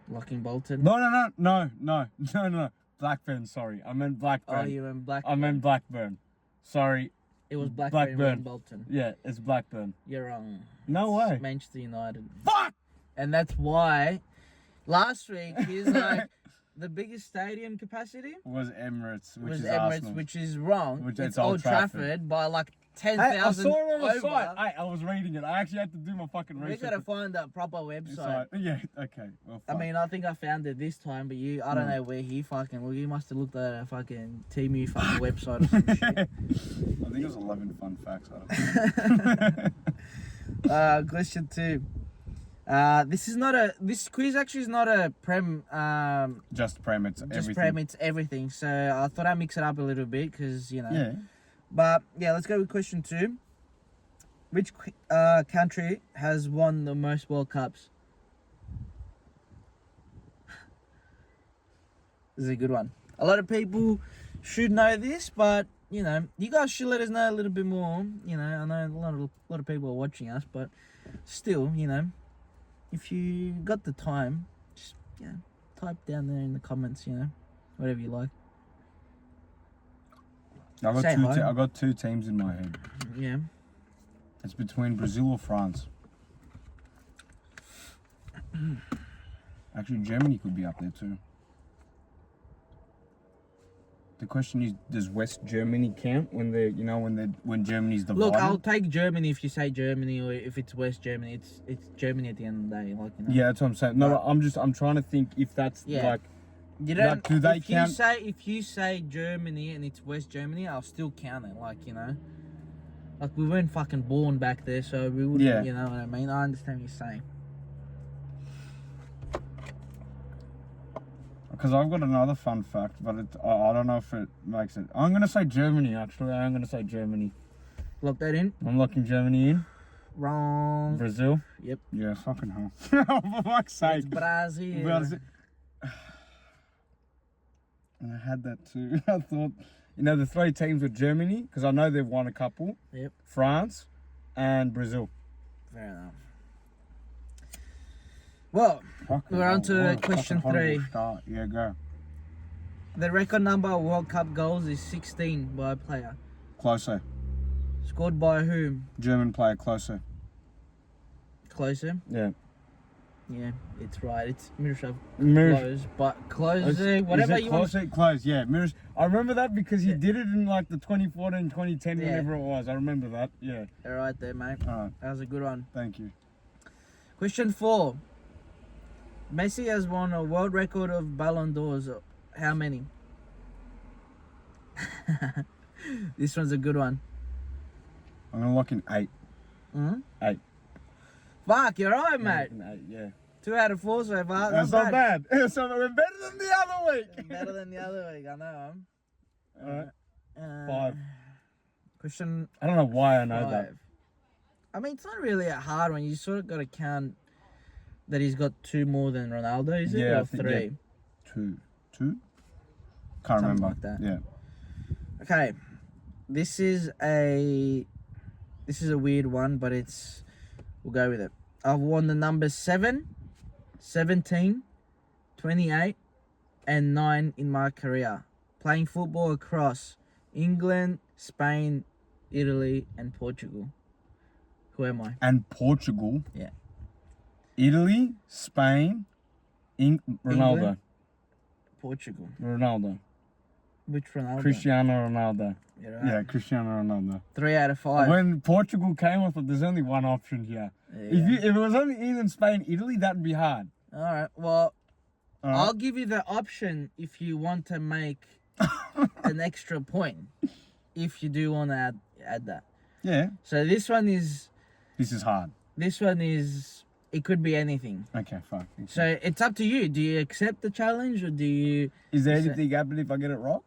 B: Locking Bolton.
A: No. Blackburn, sorry. I meant Blackburn.
B: Oh, you meant Blackburn.
A: I meant Blackburn. Sorry.
B: It was Blackburn and Bolton.
A: Yeah, it's Blackburn.
B: You're wrong.
A: No way.
B: It's Manchester United.
A: Fuck!
B: And that's why last week he's like the biggest stadium capacity
A: Was Emirates, which
B: was
A: is
B: Emirates,
A: Arsenal.
B: which is wrong.
A: Which
B: it's
A: it's Old
B: Old Trafford by like 10,000
A: I saw it on the
B: over.
A: site. I was reading it. I actually had to do my fucking
B: We
A: research.
B: gotta find a proper website.
A: Yeah, okay. Well,
B: I mean, I think I found it this time, but I don't know where he fucking. Well, you must have looked at a fucking Temu fucking website or some shit.
A: I think it was 11 fun facts. I don't know.
B: Question 2. This quiz actually is not a Prem.
A: Just Prem, it's
B: Just
A: everything.
B: Prem, it's everything. So I thought I'd mix it up a little bit because
A: Yeah.
B: But yeah, let's go with question 2. Which country has won the most World Cups? This is a good one. A lot of people should know this, but you guys should let us know a little bit more. I know a lot of people are watching us, but still, if you got the time, just type down there in the comments, whatever you like.
A: I got two teams in my head.
B: Yeah.
A: It's between Brazil or France. Actually, Germany could be up there too. The question is, does West Germany count when when Germany's divided?
B: Look, I'll take Germany if you say Germany, or if it's West Germany, it's Germany at the end of the day.
A: Yeah, that's what I'm saying. No, I'm trying to think if that's like.
B: You don't.
A: Like, do they count?
B: If you say Germany and it's West Germany, I'll still count it. Like we weren't fucking born back there, so we wouldn't.
A: Yeah.
B: You know what I mean? I understand what you're saying.
A: Because I've got another fun fact, but I don't know if it makes it. I'm gonna say Germany. Actually, I'm gonna say Germany.
B: Lock that in.
A: I'm locking Germany in.
B: Wrong.
A: Brazil.
B: Yep.
A: Yeah, fucking hell. For fuck's sake.
B: It's Brazil.
A: Brazil. And I had that too. I thought, the 3 teams were Germany, because I know they've won a couple.
B: Yep.
A: France and Brazil.
B: Fair enough. Well,
A: Fucking
B: we're on
A: hell,
B: to
A: what a
B: question
A: fucking horrible
B: 3.
A: start. Yeah, go.
B: The record number of World Cup goals is 16 by a player.
A: Closer.
B: Scored by whom?
A: German player, closer.
B: Closer.
A: Yeah.
B: Yeah, it's right. It's Miroslav
A: Miroslav.
B: Klose, but Klose, whatever you want.
A: Close, yeah. I remember that because he
B: Yeah.
A: did it in like the 2014, 2010,
B: Yeah.
A: whenever it was. I remember that. Yeah.
B: All right there, mate.
A: Alright,
B: That was a good one.
A: thank you.
B: Question 4. Messi has won a world record of Ballon d'Ors. How many? This one's a good one.
A: I'm gonna lock in 8.
B: Hmm?
A: 8.
B: Fuck, you're right, mate.
A: 8, yeah.
B: 2 out of 4 so far.
A: That's not bad. So we're better than the other week.
B: Better than the other week, I know.
A: Alright. 5.
B: Question
A: I don't know why I know
B: 5.
A: that.
B: I mean, it's not really a hard one. You sort of got to count that he's got 2 more than Ronaldo, is it?
A: Yeah, I
B: Or
A: think,
B: 3?
A: yeah. 2. Can't
B: Something
A: remember.
B: like that.
A: Yeah.
B: Okay. This is a weird one, but we'll go with it. I've won the numbers 7, 17, 28, and 9 in my career. Playing football across England, Spain, Italy, and Portugal. Who am I?
A: And Portugal.
B: Yeah.
A: Italy, Spain, Ronaldo.
B: England? Portugal.
A: Ronaldo.
B: Which Ronaldo?
A: Cristiano Ronaldo.
B: You're right.
A: Yeah, Cristiano Ronaldo.
B: 3 out of 5.
A: When Portugal came, I thought there's only one option here.
B: Yeah.
A: If it was only England, Spain, Italy, that'd be hard.
B: All right. Well,
A: All right.
B: I'll give you the option if you want to make an extra point. If you do want to add that.
A: Yeah.
B: So this one is.
A: Hard.
B: It could be anything.
A: Okay, fine.
B: So it's up to you. Do you accept the challenge or do you
A: Is there
B: is it-
A: anything happening if I get it wrong?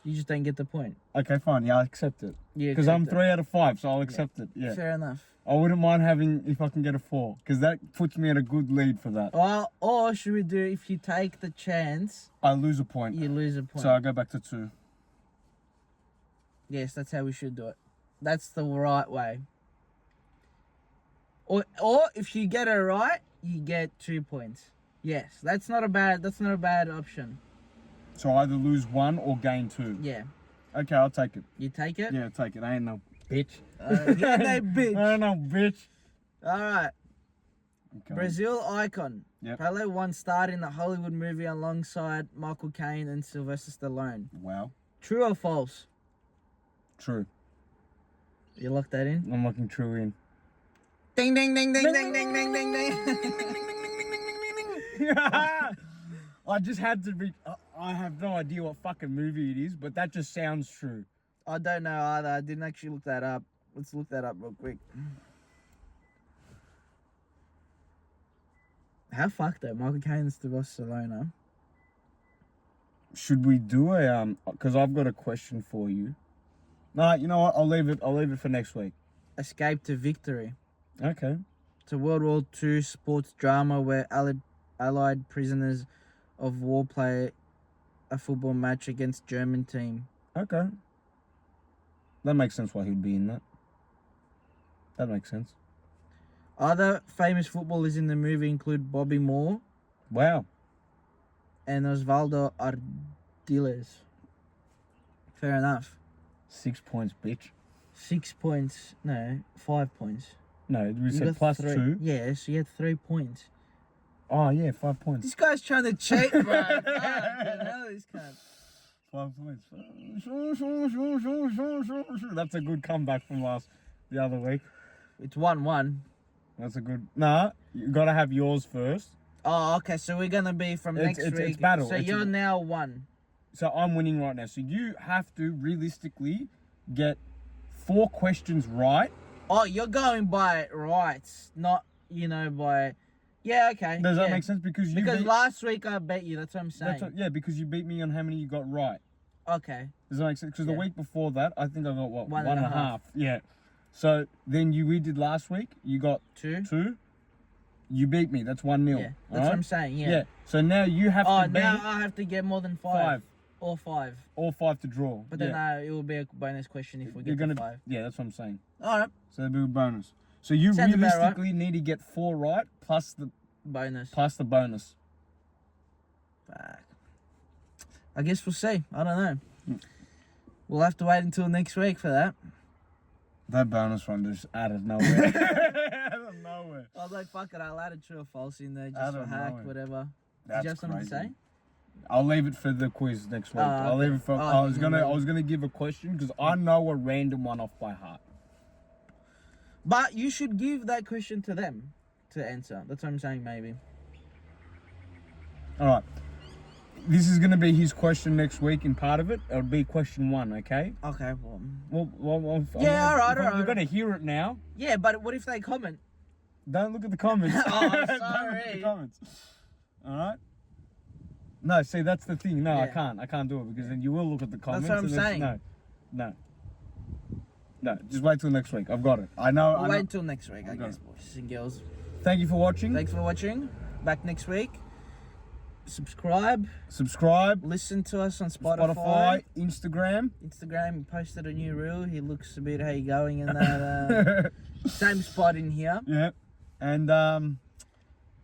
B: you just don't get the point?
A: Okay, fine. Yeah, I'll accept it.
B: You
A: Because I'm
B: accept
A: 3 out of 5, so I'll accept it.
B: it.
A: Yeah.
B: Fair enough.
A: I wouldn't mind having if I can get a 4, because that puts me at a good lead for that.
B: Or should we do if you take the chance,
A: I lose a point,
B: you lose a point?
A: so I go back to 2.
B: Yes, that's how we should do it. That's the right way. Or if you get it right, you get 2 points. Yes, that's not a bad option.
A: So I either lose 1 or gain 2.
B: Yeah.
A: Okay, I'll take it.
B: You take it?
A: Yeah, take it. I ain't no bitch.
B: Yeah, they bitch.
A: I ain't no bitch.
B: Alright.
A: Okay.
B: Brazil icon.
A: Yep.
B: Pele once starred in the Hollywood movie alongside Michael Caine and Sylvester Stallone.
A: Wow.
B: True or false?
A: True.
B: You lock that in?
A: I'm looking true in.
B: Ding ding ding ding ding ding ding ding ding.
A: I just had to be. I have no idea what fucking movie it is, but that just sounds true.
B: I don't know either. I didn't actually look that up. Let's look that up real quick. How fucked though? Michael Caine and Sylvester Stallone, huh?
A: Should we do a Because I've got a question for you. No, you know what? I'll leave it for next week.
B: Escape to Victory.
A: Okay.
B: It's a World War II sports drama where Allied prisoners of war play a football match against German team.
A: Okay. That makes sense why he'd be in that. That makes sense.
B: Other famous footballers in the movie include Bobby Moore
A: Wow.
B: and Osvaldo Ardiles. Fair enough.
A: 6 points, bitch.
B: 6 points. No, 5 points.
A: No, we
B: You
A: said
B: got
A: plus
B: 3.
A: 2.
B: Yeah, so you had 3 points.
A: Oh, yeah, 5 points.
B: This guy's trying to cheat, bro. Fucking hell, this cunt.
A: 5 points. That's a good comeback from the other week.
B: It's 1-1.
A: That's a good. Nah, you gotta have yours first.
B: Oh, okay, so we're going to be from next week.
A: It's battle.
B: So you're now 1.
A: So I'm winning right now. So you have to realistically get 4 questions right.
B: Oh, you're going by rights, not, by... Yeah, okay.
A: Does that
B: yeah.
A: make sense? Because
B: last week I bet you, that's what I'm saying.
A: because you beat me on how many you got right.
B: Okay.
A: Does that make sense? Because the week before that, I think I got what?
B: One
A: One
B: and
A: and
B: a
A: a
B: half.
A: half. Yeah. So then we did last week. You got
B: 2.
A: 2. You beat me. That's 1-0.
B: Yeah, that's what I'm saying, yeah.
A: So now you have to beat
B: now I have to get more than 5. Or 5.
A: Or 5 to draw.
B: But then it will be a bonus question if we
A: You're
B: get
A: gonna,
B: to 5.
A: Yeah, that's what I'm saying.
B: Alright.
A: So it'll be a bonus. So you
B: Sounds about
A: realistically need to get 4 right plus the
B: Bonus.
A: Plus the bonus.
B: Fuck. I guess we'll see. I don't know. We'll have to wait until next week for that.
A: That bonus one just out of nowhere. Out of nowhere.
B: I was like, fuck it, I'll add a true or false in there just
A: Out
B: for
A: of
B: hack,
A: nowhere.
B: whatever.
A: That's
B: Did you have something
A: crazy.
B: to say?
A: I'll leave it for the quiz next week. I'll
B: okay.
A: leave it for.
B: Oh,
A: I was
B: you're gonna
A: gonna give a question because I know a random one off by heart.
B: But you should give that question to them to answer. That's what I'm saying, maybe.
A: All right. This is gonna be his question next week, and part of it it'll be question 1. Okay.
B: Okay, well.
A: Well,
B: Yeah, all right.
A: You're gonna hear it now.
B: Yeah, but what if they comment?
A: Don't look at the comments.
B: Oh,
A: Don't look at
B: sorry.
A: the comments. All right. No, see that's the thing. No,
B: Yeah.
A: I can't do it because then you will look at the comments.
B: what I'm
A: and then-
B: saying.
A: No. Just wait till next week. I've got it. I know.
B: We'll wait until next week, I
A: Okay.
B: guess, boys and girls.
A: Thank you for watching.
B: Thanks for watching. Back next week. Subscribe.
A: Subscribe.
B: Listen to us on Spotify.
A: Spotify, Instagram.
B: Instagram, we posted a new reel. He looks a bit how you going in that same spot in here.
A: Yeah. And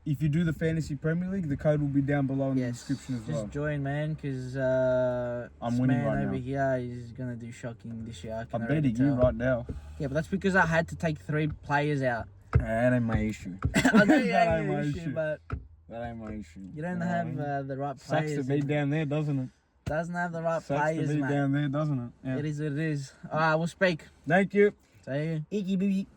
A: if you do the Fantasy Premier League, the code will be down below in the description as
B: Just
A: well.
B: join, man, because
A: I'm winning
B: man
A: right
B: over
A: now.
B: here is gonna do shocking this year. I can
A: I'm
B: already
A: betting you
B: tell.
A: right now.
B: Yeah, but that's because I had to take 3 players out.
A: That ain't my issue.
B: I know you
A: That
B: ain't
A: ain't my
B: your issue,
A: issue.
B: but
A: That ain't my issue.
B: you don't
A: know what I
B: have
A: mean?
B: the right
A: Sucks
B: players.
A: to be down there, doesn't it?
B: Doesn't have the right
A: Sucks
B: players,
A: to be
B: man.
A: down there, doesn't it? Yeah.
B: It is what it is. Alright, we'll speak.
A: Thank you.
B: See you.
A: Icky baby.